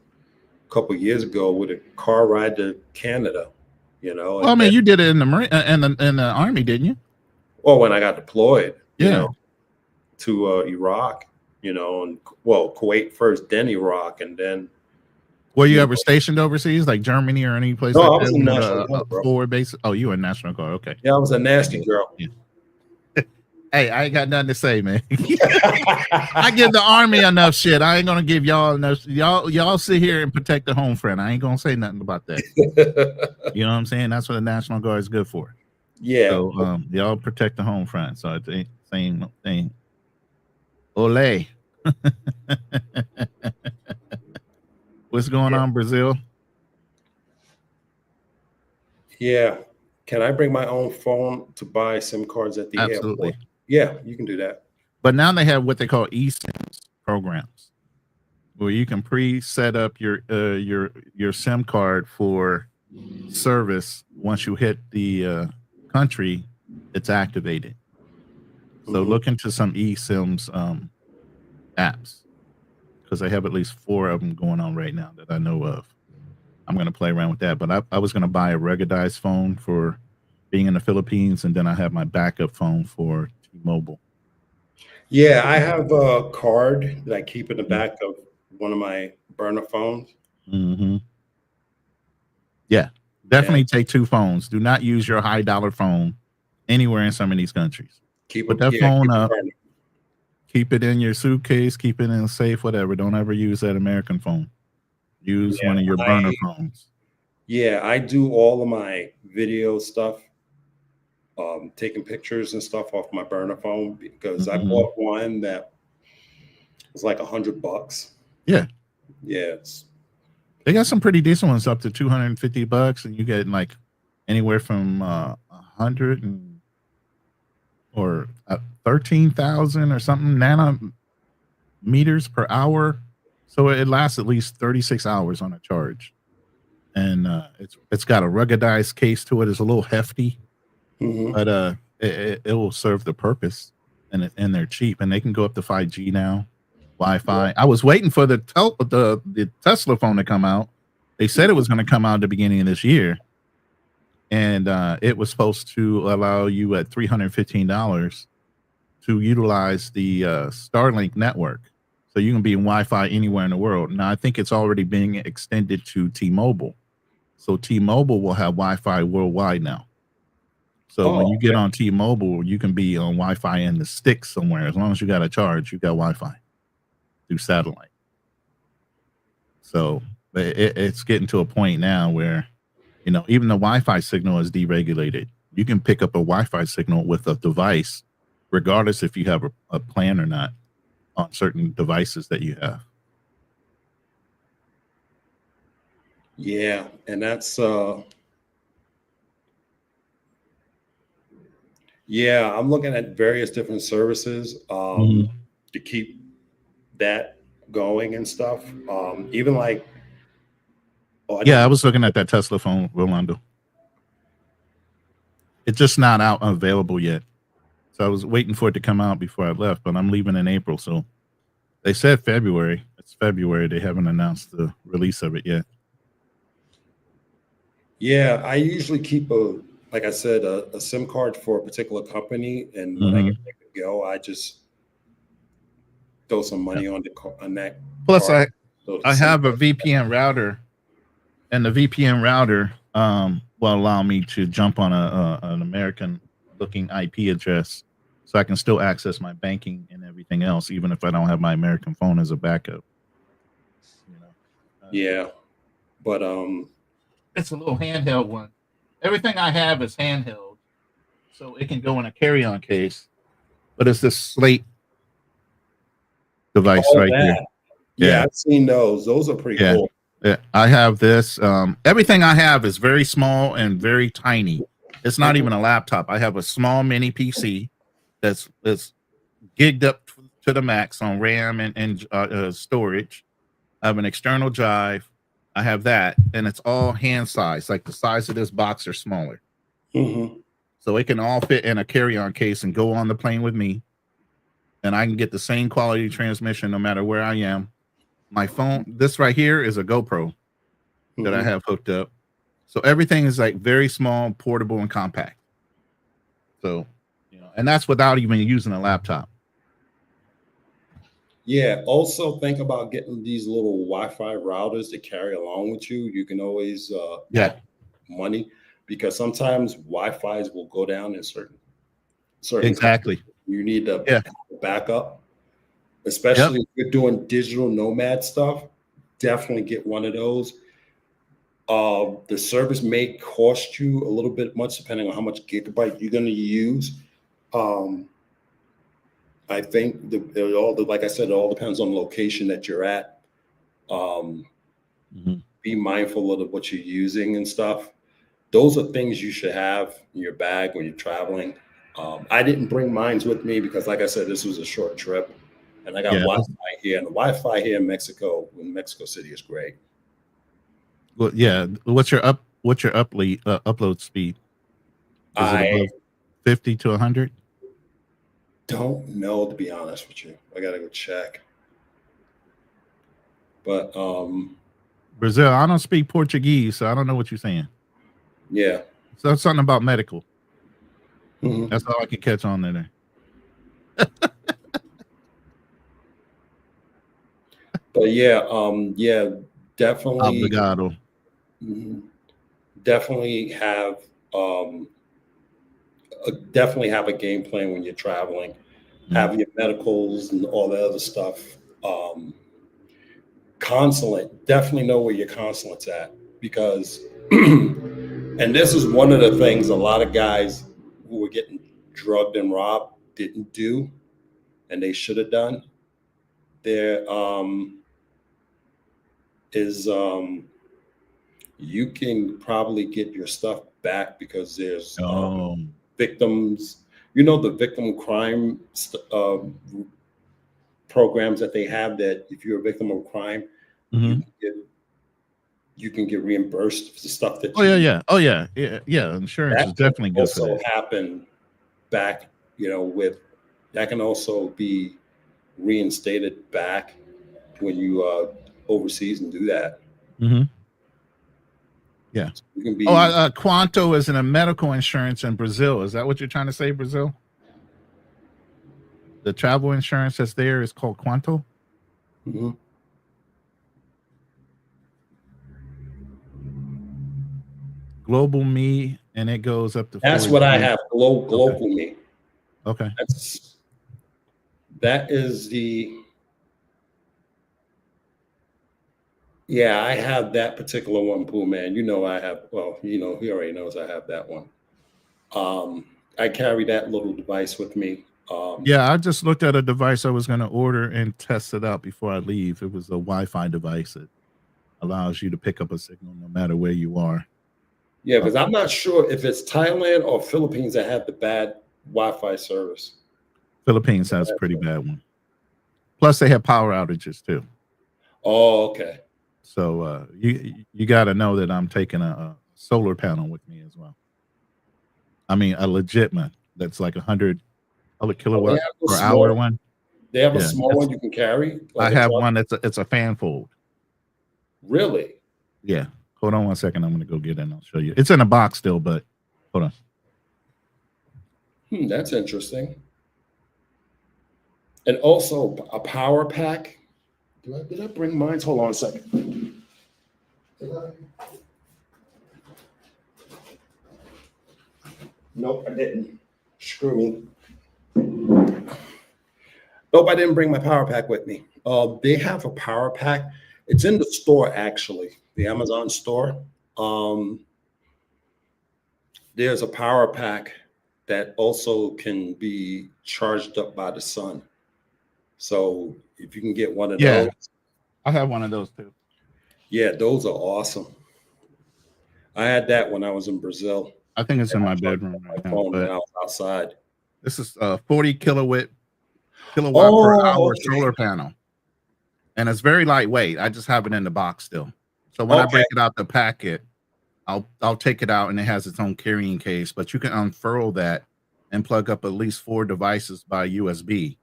a couple of years ago with a car ride to Canada, you know. well, I mean, you did it in the Marine in the Army, didn't you? Well, when I got deployed, you Yeah. know, to Iraq, you know, and well, Kuwait first, then Iraq, and then Were you Yeah. ever stationed overseas, like Germany or any place No, I like was that? in with National Guard, bro. forward base. Oh, you were in National Guard. Okay. yeah, I was a nasty girl. Hey, I ain't got nothing to say, man. I give the Army enough shit. I ain't gonna give y'all enough. Y'all sit here and protect the home front. I ain't gonna say nothing about that. You know what I'm saying? That's what the National Guard is good for. Yeah. So y'all protect the home front. So it's the same thing. Ole. What's going on, Brazil? Yeah. Can I bring my own phone to buy SIM cards at the Absolutely. airport? Yeah, you can do that. But now they have what they call eSIMs programs, where you can pre-set up your SIM card for service. Once you hit the country, it's activated. So Mhm. look into some eSIMs apps because I have at least 4 of them going on right now that I know of. I'm going to play around with that, but I was going to buy a ruggedized phone for being in the Philippines, and then I have my backup phone for T-Mobile. Yeah, I have a card that I keep in the back of one of my burner phones. Mm-hmm. Yeah, definitely take 2 phones. Do not use your high dollar phone anywhere in some of these countries. Put that phone keep it up. burning. Keep it in your suitcase. Keep it in a safe. Whatever. Don't ever use that American phone. Use Yeah, one of your burner phones. Yeah, I do all of my video stuff, taking pictures and stuff off my burner phone because I Mhm. bought one that was like $100. Yeah. Yeah, They got some pretty decent ones up to $250, and you get like anywhere from 100 or 13,000 or something nanometers per hour. So it lasts at least 36 hours on a charge, and it's got a ruggedized case to it. It's a little hefty, Mhm. but it will serve the purpose, and they're cheap, and they can go up to 5G now. Wi-Fi. I was waiting for the Tesla phone to come out. They said it was going to come out at the beginning of this year, and it was supposed to allow you at $315 to utilize the Starlink network, so you can be in Wi-Fi anywhere in the world. Now I think it's already being extended to T-Mobile, so T-Mobile will have Wi-Fi worldwide now. So when you get on T-Mobile, you can be on Wi-Fi in the sticks somewhere. As long as you got a charge, you got Wi-Fi through satellite. So it's getting to a point now where, you know, even the Wi-Fi signal is deregulated. you can pick up a Wi-Fi signal with a device, regardless if you have a plan or not on certain devices that you have. Yeah, and that's yeah, I'm looking at various different services to keep that going and stuff. Even like, oh, I Yeah, I didn't. was looking at that Tesla phone, Rolando. It's just not out available yet. So I was waiting for it to come out before I left, but I'm leaving in April. So they said February. It's February. They haven't announced the release of it yet. Yeah, I usually keep like I said, a SIM card for a particular company, and when I get ready to go, I just throw some money on on that Plus, card. So I have a VPN router, and the VPN router will allow me to jump on an American looking IP address, so I can still access my banking and everything else, even if I don't have my American phone as a backup. You know. Yeah, but It's a little handheld one. Everything I have is handheld, so it can go in a carry-on case. But it's this Slate device right here. Yeah, I've seen those. Those are pretty cool. Yeah, I have this. Everything I have is very small and very tiny. It's not even a laptop. I have a small mini PC that's gigged up to the max on RAM and storage. I have an external drive. I have that, and it's all hand size, like the size of this box or smaller. So it can all fit in a carry-on case and go on the plane with me, and I can get the same quality transmission no matter where I am. My phone, this right here is a GoPro that I have hooked up. So everything is like very small, portable, and compact. So, and that's without even using a laptop. Yeah. Also, think about getting these little Wi-Fi routers to carry along with you. You can always add money, because sometimes Wi-Fi's will go down in certain Exactly. countries. You need to back up, especially if you're doing digital nomad stuff. Definitely get one of those. The service may cost you a little bit much depending on how much gigabyte you're going to use. I think like I said, it all depends on the location that you're at. Be mindful of what you're using and stuff. Those are things you should have in your bag when you're traveling. I didn't bring mines with me because, like I said, this was a short trip, and I got Wi-Fi here. And the Wi-Fi here in Mexico City is great. Well, yeah. What's your upload speed? Is it above 50 to 100? Don't know, to be honest with you. I gotta go check. But Brazil, I don't speak Portuguese, so I don't know what you're saying. Yeah. So that's something about medical. That's all I can catch on there. But yeah, definitely. Obrigado. Definitely have a game plan when you're traveling. Have your medicals and all the other stuff. Consulate, definitely know where your consulate's at, because and this is one of the things a lot of guys who were getting drugged and robbed didn't do, and they should have done. There is you can probably get your stuff back, because there's victims, the victim crime programs that they have, that if you're a victim of crime, you can get reimbursed for the stuff that insurance is definitely good for that. Also happen back, with that can also be reinstated back when you overseas and do that. Yeah. So you can be Quanto is in a medical insurance in Brazil. Is that what you're trying to say, Brazil? The travel insurance that's there is called Quanto. Global Me, and it goes up to. That's what I have. Global Me. Okay. That is the. Yeah, I have that particular one, Pooh Man. I have. Well, he already knows I have that one. I carry that little device with me. Yeah, I just looked at a device I was going to order and test it out before I leave. It was a Wi-Fi device that allows you to pick up a signal no matter where you are. Yeah, because I'm not sure if it's Thailand or Philippines that have the bad Wi-Fi service. Philippines has a pretty bad one. Plus, they have power outages too. Oh, okay. So you got to know that I'm taking a solar panel with me as well. I mean, a legit one that's like 100 kilowatt per hour one. They have a small one you can carry. I have one that's it's a fan fold. Really? Yeah. Hold on one second. I'm going to go get it and I'll show you. It's in a box still, but hold on. That's interesting. And also a power pack. Did I bring mine? Hold on a second. Nope, I didn't. Screw me. Nope, I didn't bring my power pack with me. They have a power pack. It's in the store, actually, the Amazon store. There's a power pack that also can be charged up by the sun. So if you can get one of those. I have one of those too. Yeah, those are awesome. I had that when I was in Brazil. I think it's in my bedroom right now. When I was outside. This is a 40 kilowatt per hour solar panel. And it's very lightweight. I just have it in the box still. So when I break it out the packet, I'll take it out and it has its own carrying case, but you can unfurl that and plug up at least 4 devices by USB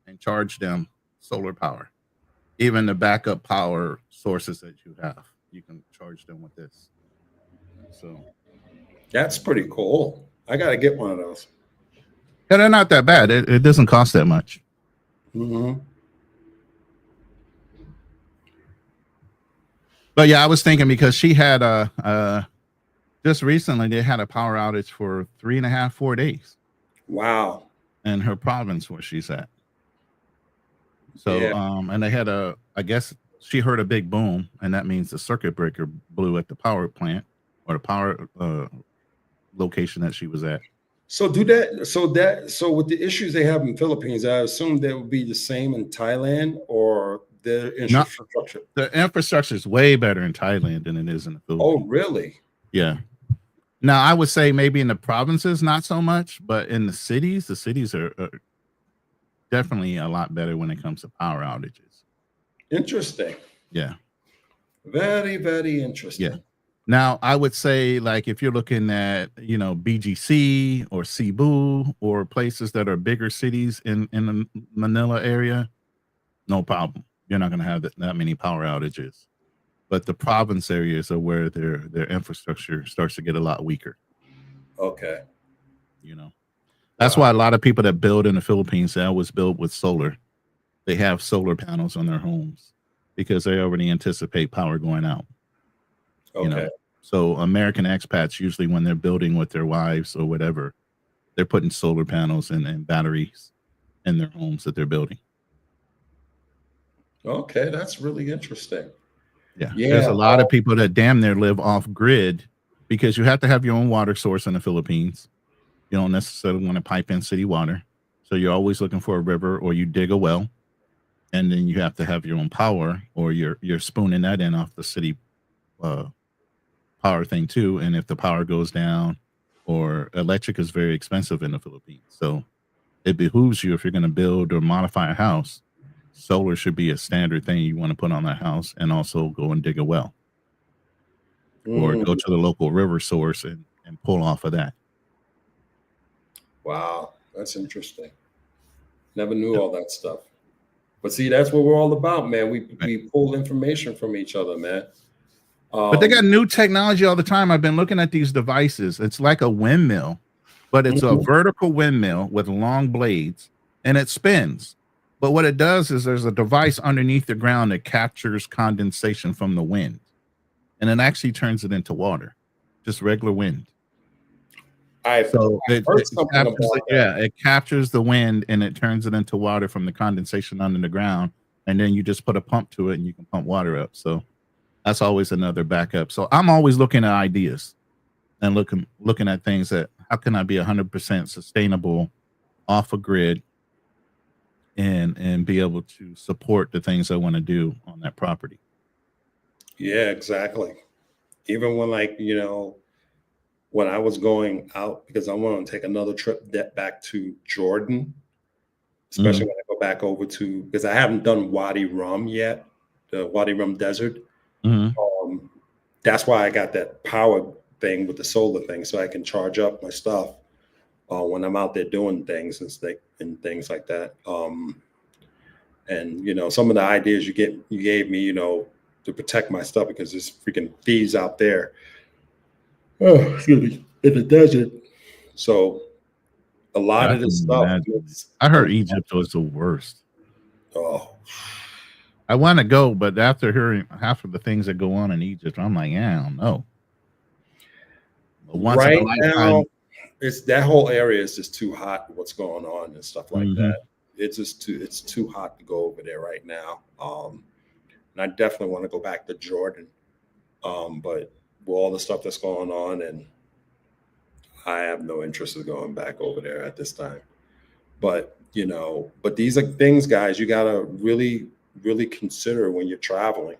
and charge them solar power. Even the backup power sources that you have, you can charge them with this. So that's pretty cool. I got to get one of those. Yeah, they're not that bad. It doesn't cost that much. Mm-hmm. But yeah, I was thinking because she had just recently they had a power outage for 3.5, 4 days. Wow. In her province where she's at. So and they had I guess she heard a big boom, and that means the circuit breaker blew at the power plant or the power location that she was at. So with the issues they have in Philippines, I assume they would be the same in Thailand, or the infrastructure. The infrastructure is way better in Thailand than it is in the Philippines. Oh, really? Yeah. Now I would say maybe in the provinces not so much, but in the cities are definitely a lot better when it comes to power outages. Interesting. Yeah. Very, very interesting. Yeah. Now, I would say, like, if you're looking at, BGC or Cebu or places that are bigger cities in the Manila area, no problem. You're not going to have that many power outages. But the province areas are where their infrastructure starts to get a lot weaker. Okay. That's why a lot of people that build in the Philippines, they always build with solar. They have solar panels on their homes because they already anticipate power going out. Okay. So American expats, usually when they're building with their wives or whatever, they're putting solar panels and batteries in their homes that they're building. Okay, that's really interesting. Yeah. There's a lot of people that damn near live off grid because you have to have your own water source in the Philippines. You don't necessarily want to pipe in city water. So you're always looking for a river, or you dig a well, and then you have to have your own power, or you're spooning that in off the city power thing too. And if the power goes down, or electric is very expensive in the Philippines. So it behooves you, if you're going to build or modify a house, solar should be a standard thing you want to put on that house, and also go and dig a well or go to the local river source and pull off of that. Wow, that's interesting. Never knew all that stuff. But see, that's what we're all about, man. We pull information from each other, man. But they got new technology all the time. I've been looking at these devices. It's like a windmill, but it's a vertical windmill with long blades, and it spins. But what it does is there's a device underneath the ground that captures condensation from the wind, and it actually turns it into water, just regular wind. It captures the wind and it turns it into water from the condensation under the ground, and then you just put a pump to it and you can pump water up. So that's always another backup. So I'm always looking at ideas and looking at things that how can I be 100% sustainable off a grid and be able to support the things I want to do on that property? Yeah, exactly. Even when, like, when I was going out, because I want to take another trip back to Jordan, especially Mhm, when I go back over to, because I haven't done Wadi Rum yet, the Wadi Rum Desert. mhm. Um, that's why I got that power thing with the solar thing, so I can charge up my stuff when I'm out there doing things and things like that. And some of the ideas you gave me, to protect my stuff because there's freaking thieves out there. Oh, excuse me, in the desert. So a lot I of can this stuff imagine. makes I a heard lot. Egypt was the worst. Oh, I want to go, but after hearing half of the things that go on in Egypt, I'm like, yeah, I don't know. But once in a right now, lifetime. it's that whole area is just too hot. What's going on and stuff like Mhm. that. It's too hot to go over there right now. And I definitely want to go back to Jordan. But with all the stuff that's going on, and I have no interest in going back over there at this time. But these are things, guys, you gotta really, really consider when you're traveling.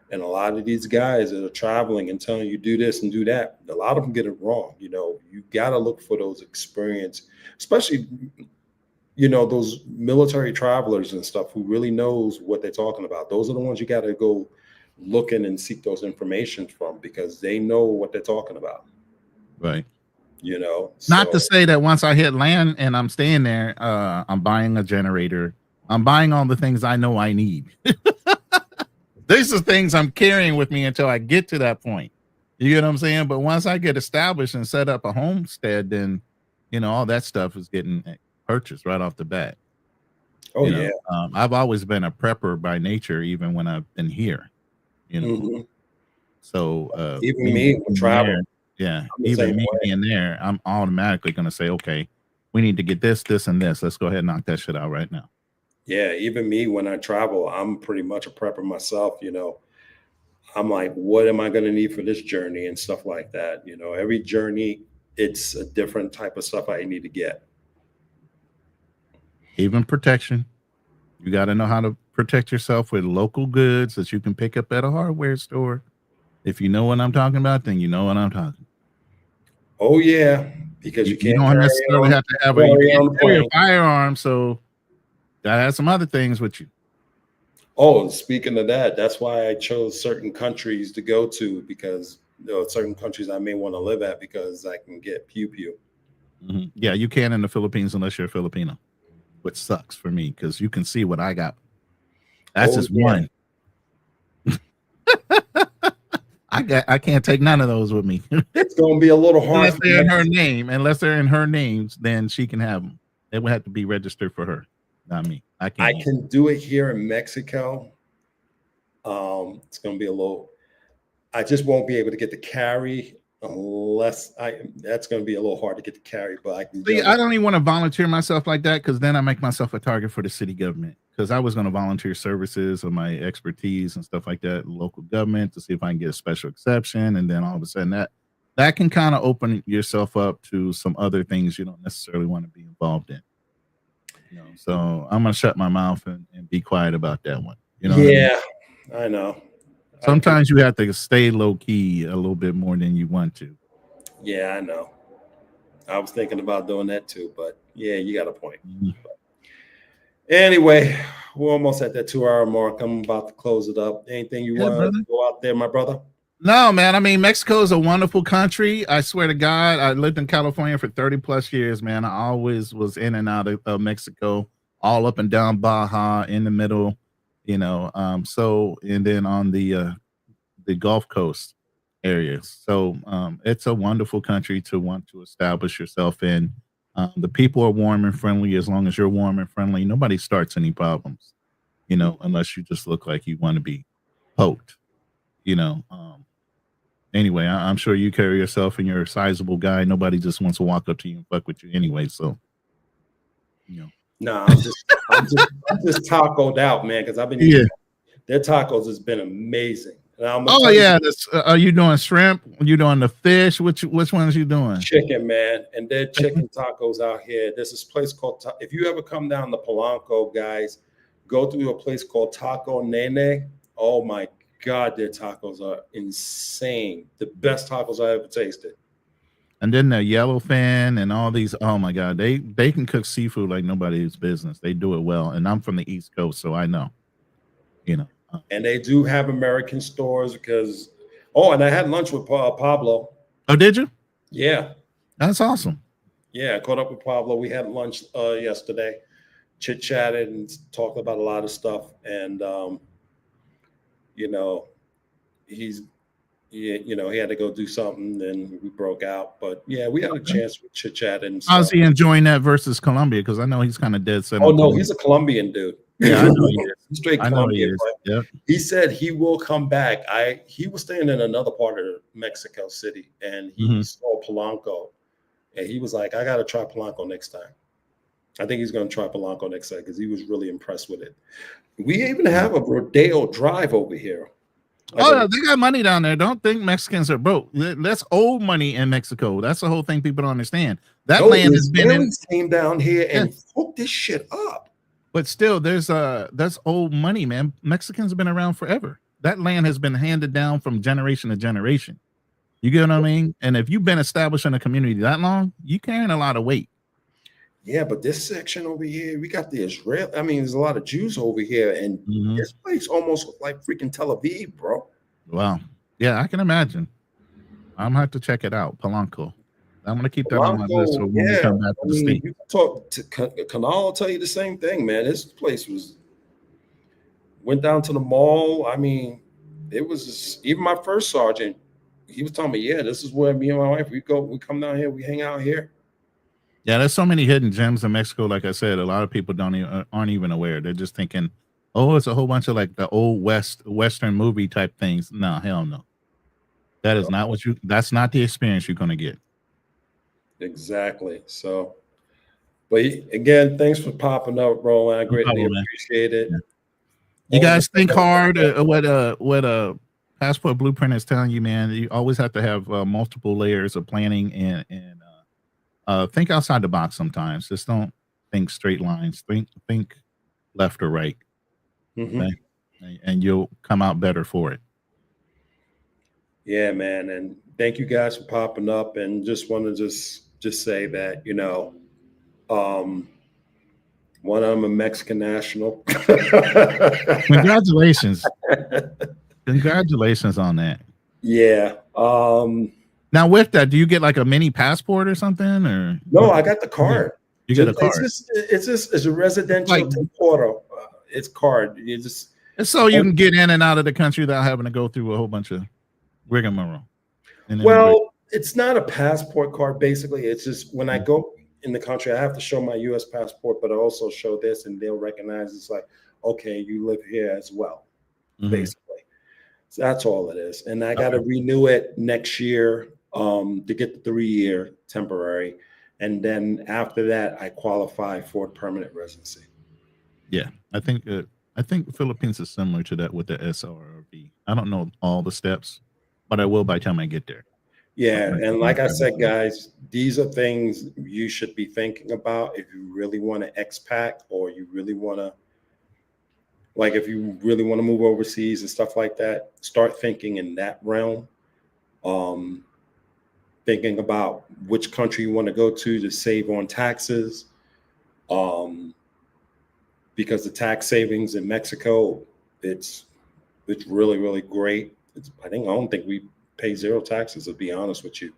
And a lot of these guys that are traveling and telling you do this and do that, a lot of them get it wrong. You gotta look for those experience, especially those military travelers and stuff who really knows what they're talking about. Those are the ones you gotta go looking and seek those information from because they know what they're talking about. Right. Not to So say that once I hit land and I'm staying there, I'm buying a generator. I'm buying all the things I know I need. These are things I'm carrying with me until I get to that point. You get what I'm saying? But once I get established and set up a homestead, then all that stuff is getting purchased right off the bat. oh yeah. I've always been a prepper by nature, even when I've been here. You know, Mhm. so Even me me with being there, travel, yeah, I'm the even same me way. being there, I'm automatically going to say, okay, we need to get this, this, and this. Let's go ahead and knock that shit out right now. Yeah, even me when I travel, I'm pretty much a prepper myself. I'm like, what am I going to need for this journey and stuff like that. Every journey, it's a different type of stuff I need to get. Even protection. You got to know how to protect yourself with local goods that you can pick up at a hardware store. If you know what I'm talking about, then you know what I'm talking. Oh yeah, because you You can't don't necessarily have to have you carry can't on the carry a plane. firearm, so gotta have some other things with you. Oh, speaking of that, that's why I chose certain countries to go to because there are certain countries I may want to live at because I can get pew pew. Mhm. Yeah, you can in the Philippines unless you're a Filipino, which sucks for me because you can see what I got. That's Oh just yeah, one. I can't take none of those with me. it's going to be a little hard Unless for they're in her Mexico. name. Unless they're in her names, then she can have them. It would have to be registered for her, not me. I I can't use can do it here in Mexico. It's going to be a little. I just won't be able to get the carry unless I. That's going to be a little hard to get the carry, but I can See, jump. I don't even want to volunteer myself like that because then I make myself a target for the city government. Because I was going to volunteer services or my expertise and stuff like that, local government, to see if I can get a special exception, and then all of a sudden that can kind of open yourself up to some other things you don't necessarily want to be involved in. So I'm gonna shut my mouth and be quiet about that one. You know what I mean? Yeah, I know. I can. Sometimes you have to stay low key a little bit more than you want to. Yeah, I know. I was thinking about doing that too, but yeah, you got a point. Mhm. Anyway, we're almost at that 2 hour mark. I'm about to close it up. Anything you Yeah, want to brother. go out there, my brother? No, man. I mean, Mexico is a wonderful country. I swear to God, I lived in California for 30 plus years, man. I always was in and out of Mexico, all up and down Baja, in the middle, and then on the Gulf Coast areas. So it's a wonderful country to want to establish yourself in. The people are warm and friendly. As long as you're warm and friendly, nobody starts any problems, unless you just look like you want to be poked, you know. Anyway, I'm sure you carry yourself and you're a sizable guy. Nobody just wants to walk up to you and fuck with you anyway. So, you know. No, I'm just tacoed out, man, because I've been eating Yeah. their tacos has been amazing. And I'm gonna Oh tell you, yeah, are you doing shrimp? Are you doing the fish? Which ones you doing? chicken, man, and their Chicken? chicken tacos out here. There's this place called. If you ever come down to Polanco, guys, go to a place called Taco Nene. Oh my God, their tacos are insane. The best tacos I ever tasted. And then the yellowfin and all these. Oh my God, they can cook seafood like nobody's business. They do it well. And I'm from the East Coast, so I know. You know. And they do have American stores because. Oh, and I had lunch with Pablo. Oh, did you? Yeah, That's awesome. yeah. I caught up with Pablo. We had lunch yesterday, chit chatted and talked about a lot of stuff. And you know, he's he had to go do something, and we broke out. But yeah, we had a chance to chit chat and How's stuff. he enjoying that versus Colombia? Because I know he's kind of dead set. Oh on no, Colombia. he's a Colombian dude. Yeah, I know he is. He's straight I know he Colombian. is. But Yep. he said he will come back. He was staying in another part of Mexico City, and he Mhm. saw Polanco, and he was like, "I got to try Polanco next time." I think he's going to try Polanco next time because he was really impressed with it. We even have a Rodeo Drive over here. Oh, yeah, they got money down there. Don't think Mexicans are broke. That's old money in Mexico. That's the whole thing people don't understand. That No, land has been in, Israelis came down here and hooked this shit up. but still, that's old money, man. Mexicans have been around forever. That land has been handed down from generation to generation. You get what I mean? And if you've been established in a community that long, you carrying a lot of weight. Yeah, but this section over here, we got the Israel. I mean, there's a lot of Jews over here, and this place almost look like freaking Tel Aviv, bro. Wow. Yeah, I can imagine. I'm gonna have to check it out. Polanco. I'm gonna keep that on my list for when we come back to the state. You talk to Kanal will tell you the same thing, man. This place went down to the mall. I mean, it was even my first sergeant. He was telling me, yeah, this is where me and my wife we come down here, we hang out here. Yeah, there's so many hidden gems in Mexico. Like I said, a lot of people aren't even aware. They're just thinking, oh, it's a whole bunch of like the old Western movie type things. No, hell no. That is not that's not the experience you're gonna get. Exactly. So, but again, thanks for popping up, Roland. I greatly appreciate it. Yeah. You guys think hard. What Passport Blueprint is telling you, man. You always have to have multiple layers of planning and think outside the box sometimes. Just don't think straight lines. Think left or right, okay? And you'll come out better for it. Yeah, man. And thank you guys for popping up. And just want to just say that, one, I'm a Mexican national. Congratulations. Congratulations on that. Yeah. Now with that, do you get like a mini passport or something? Or no, I got the card. You get a card. It's a residential temporada. It's card. It's so you can get in and out of the country without having to go through a whole bunch of rigmarole. Well, it's not a passport card. Basically, it's just when I go in the country, I have to show my U.S. passport, but I also show this, and they'll recognize it's like, okay, you live here as well. Basically, so that's all it is. And I got to renew it next year to get the 3-year temporary, and then after that, I qualify for permanent residency. Yeah, I think the Philippines is similar to that with the SRV. I don't know all the steps, but I will by the time I get there. Yeah, and like I said, guys, these are things you should be thinking about if you really want to expat, or you really want to, like, if you really want to move overseas and stuff like that. Start thinking in that realm. Thinking about which country you want to go to save on taxes. Because the tax savings in Mexico, it's really, really great. I don't think we pay zero taxes, to be honest with you.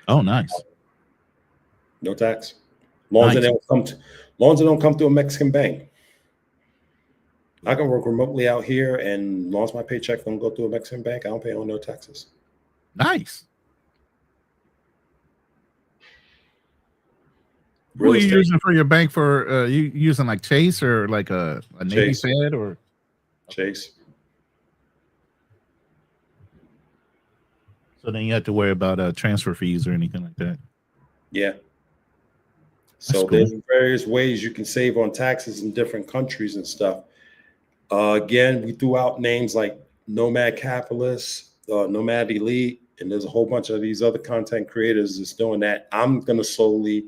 Oh, nice. No tax. Long as it don't come through a Mexican bank. I can work remotely out here, and as long as my paycheck don't go through a Mexican bank, I don't pay no taxes. Nice. Who are you using for your bank? For you using like Chase or like a Navy Fed or Chase? So then you have to worry about transfer fees or anything like that. Yeah. So there's various ways you can save on taxes in different countries and stuff. Again, we threw out names like Nomad Capitalist, Nomad Elite, and there's a whole bunch of these other content creators that's doing that. I'm gonna solely,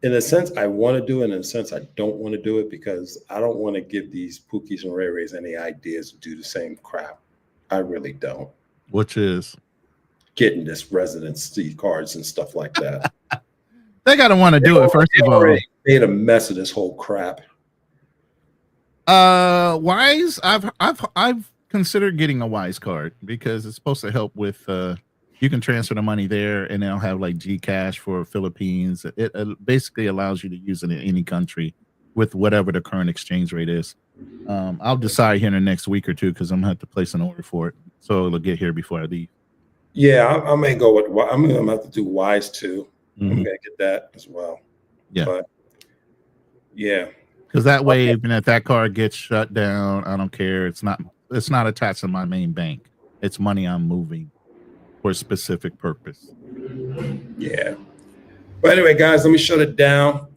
in a sense, I want to do it. In a sense, I don't want to do it because I don't want to give these Pookies and Ray Rays any ideas to do the same crap. I really don't. Which is Getting this residency cards and stuff like that. they gotta want to do it first of all. Made a mess of this whole crap. Wise, I've considered getting a Wise card because it's supposed to help with you can transfer the money there and they'll have like Gcash for Philippines. It basically allows you to use it in any country with whatever the current exchange rate is. I'll decide here in the next week or two because I'm gonna have to place an order for it, so it'll get here before I leave. Yeah, I may go with. I'm gonna have to do Wise too. I'm gonna get that as well. Yeah, but yeah, because that way, even if that card gets shut down, I don't care. It's not attached to my main bank. It's money I'm moving for a specific purpose. Yeah. But anyway, guys, let me shut it down.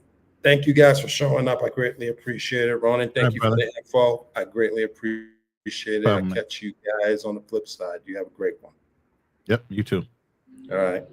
Thank you guys for showing up. I greatly appreciate it. Ronan, thank you for the info. I greatly appreciate it. I'll catch you guys on the flip side. You have a great one. Yep, you too. All right.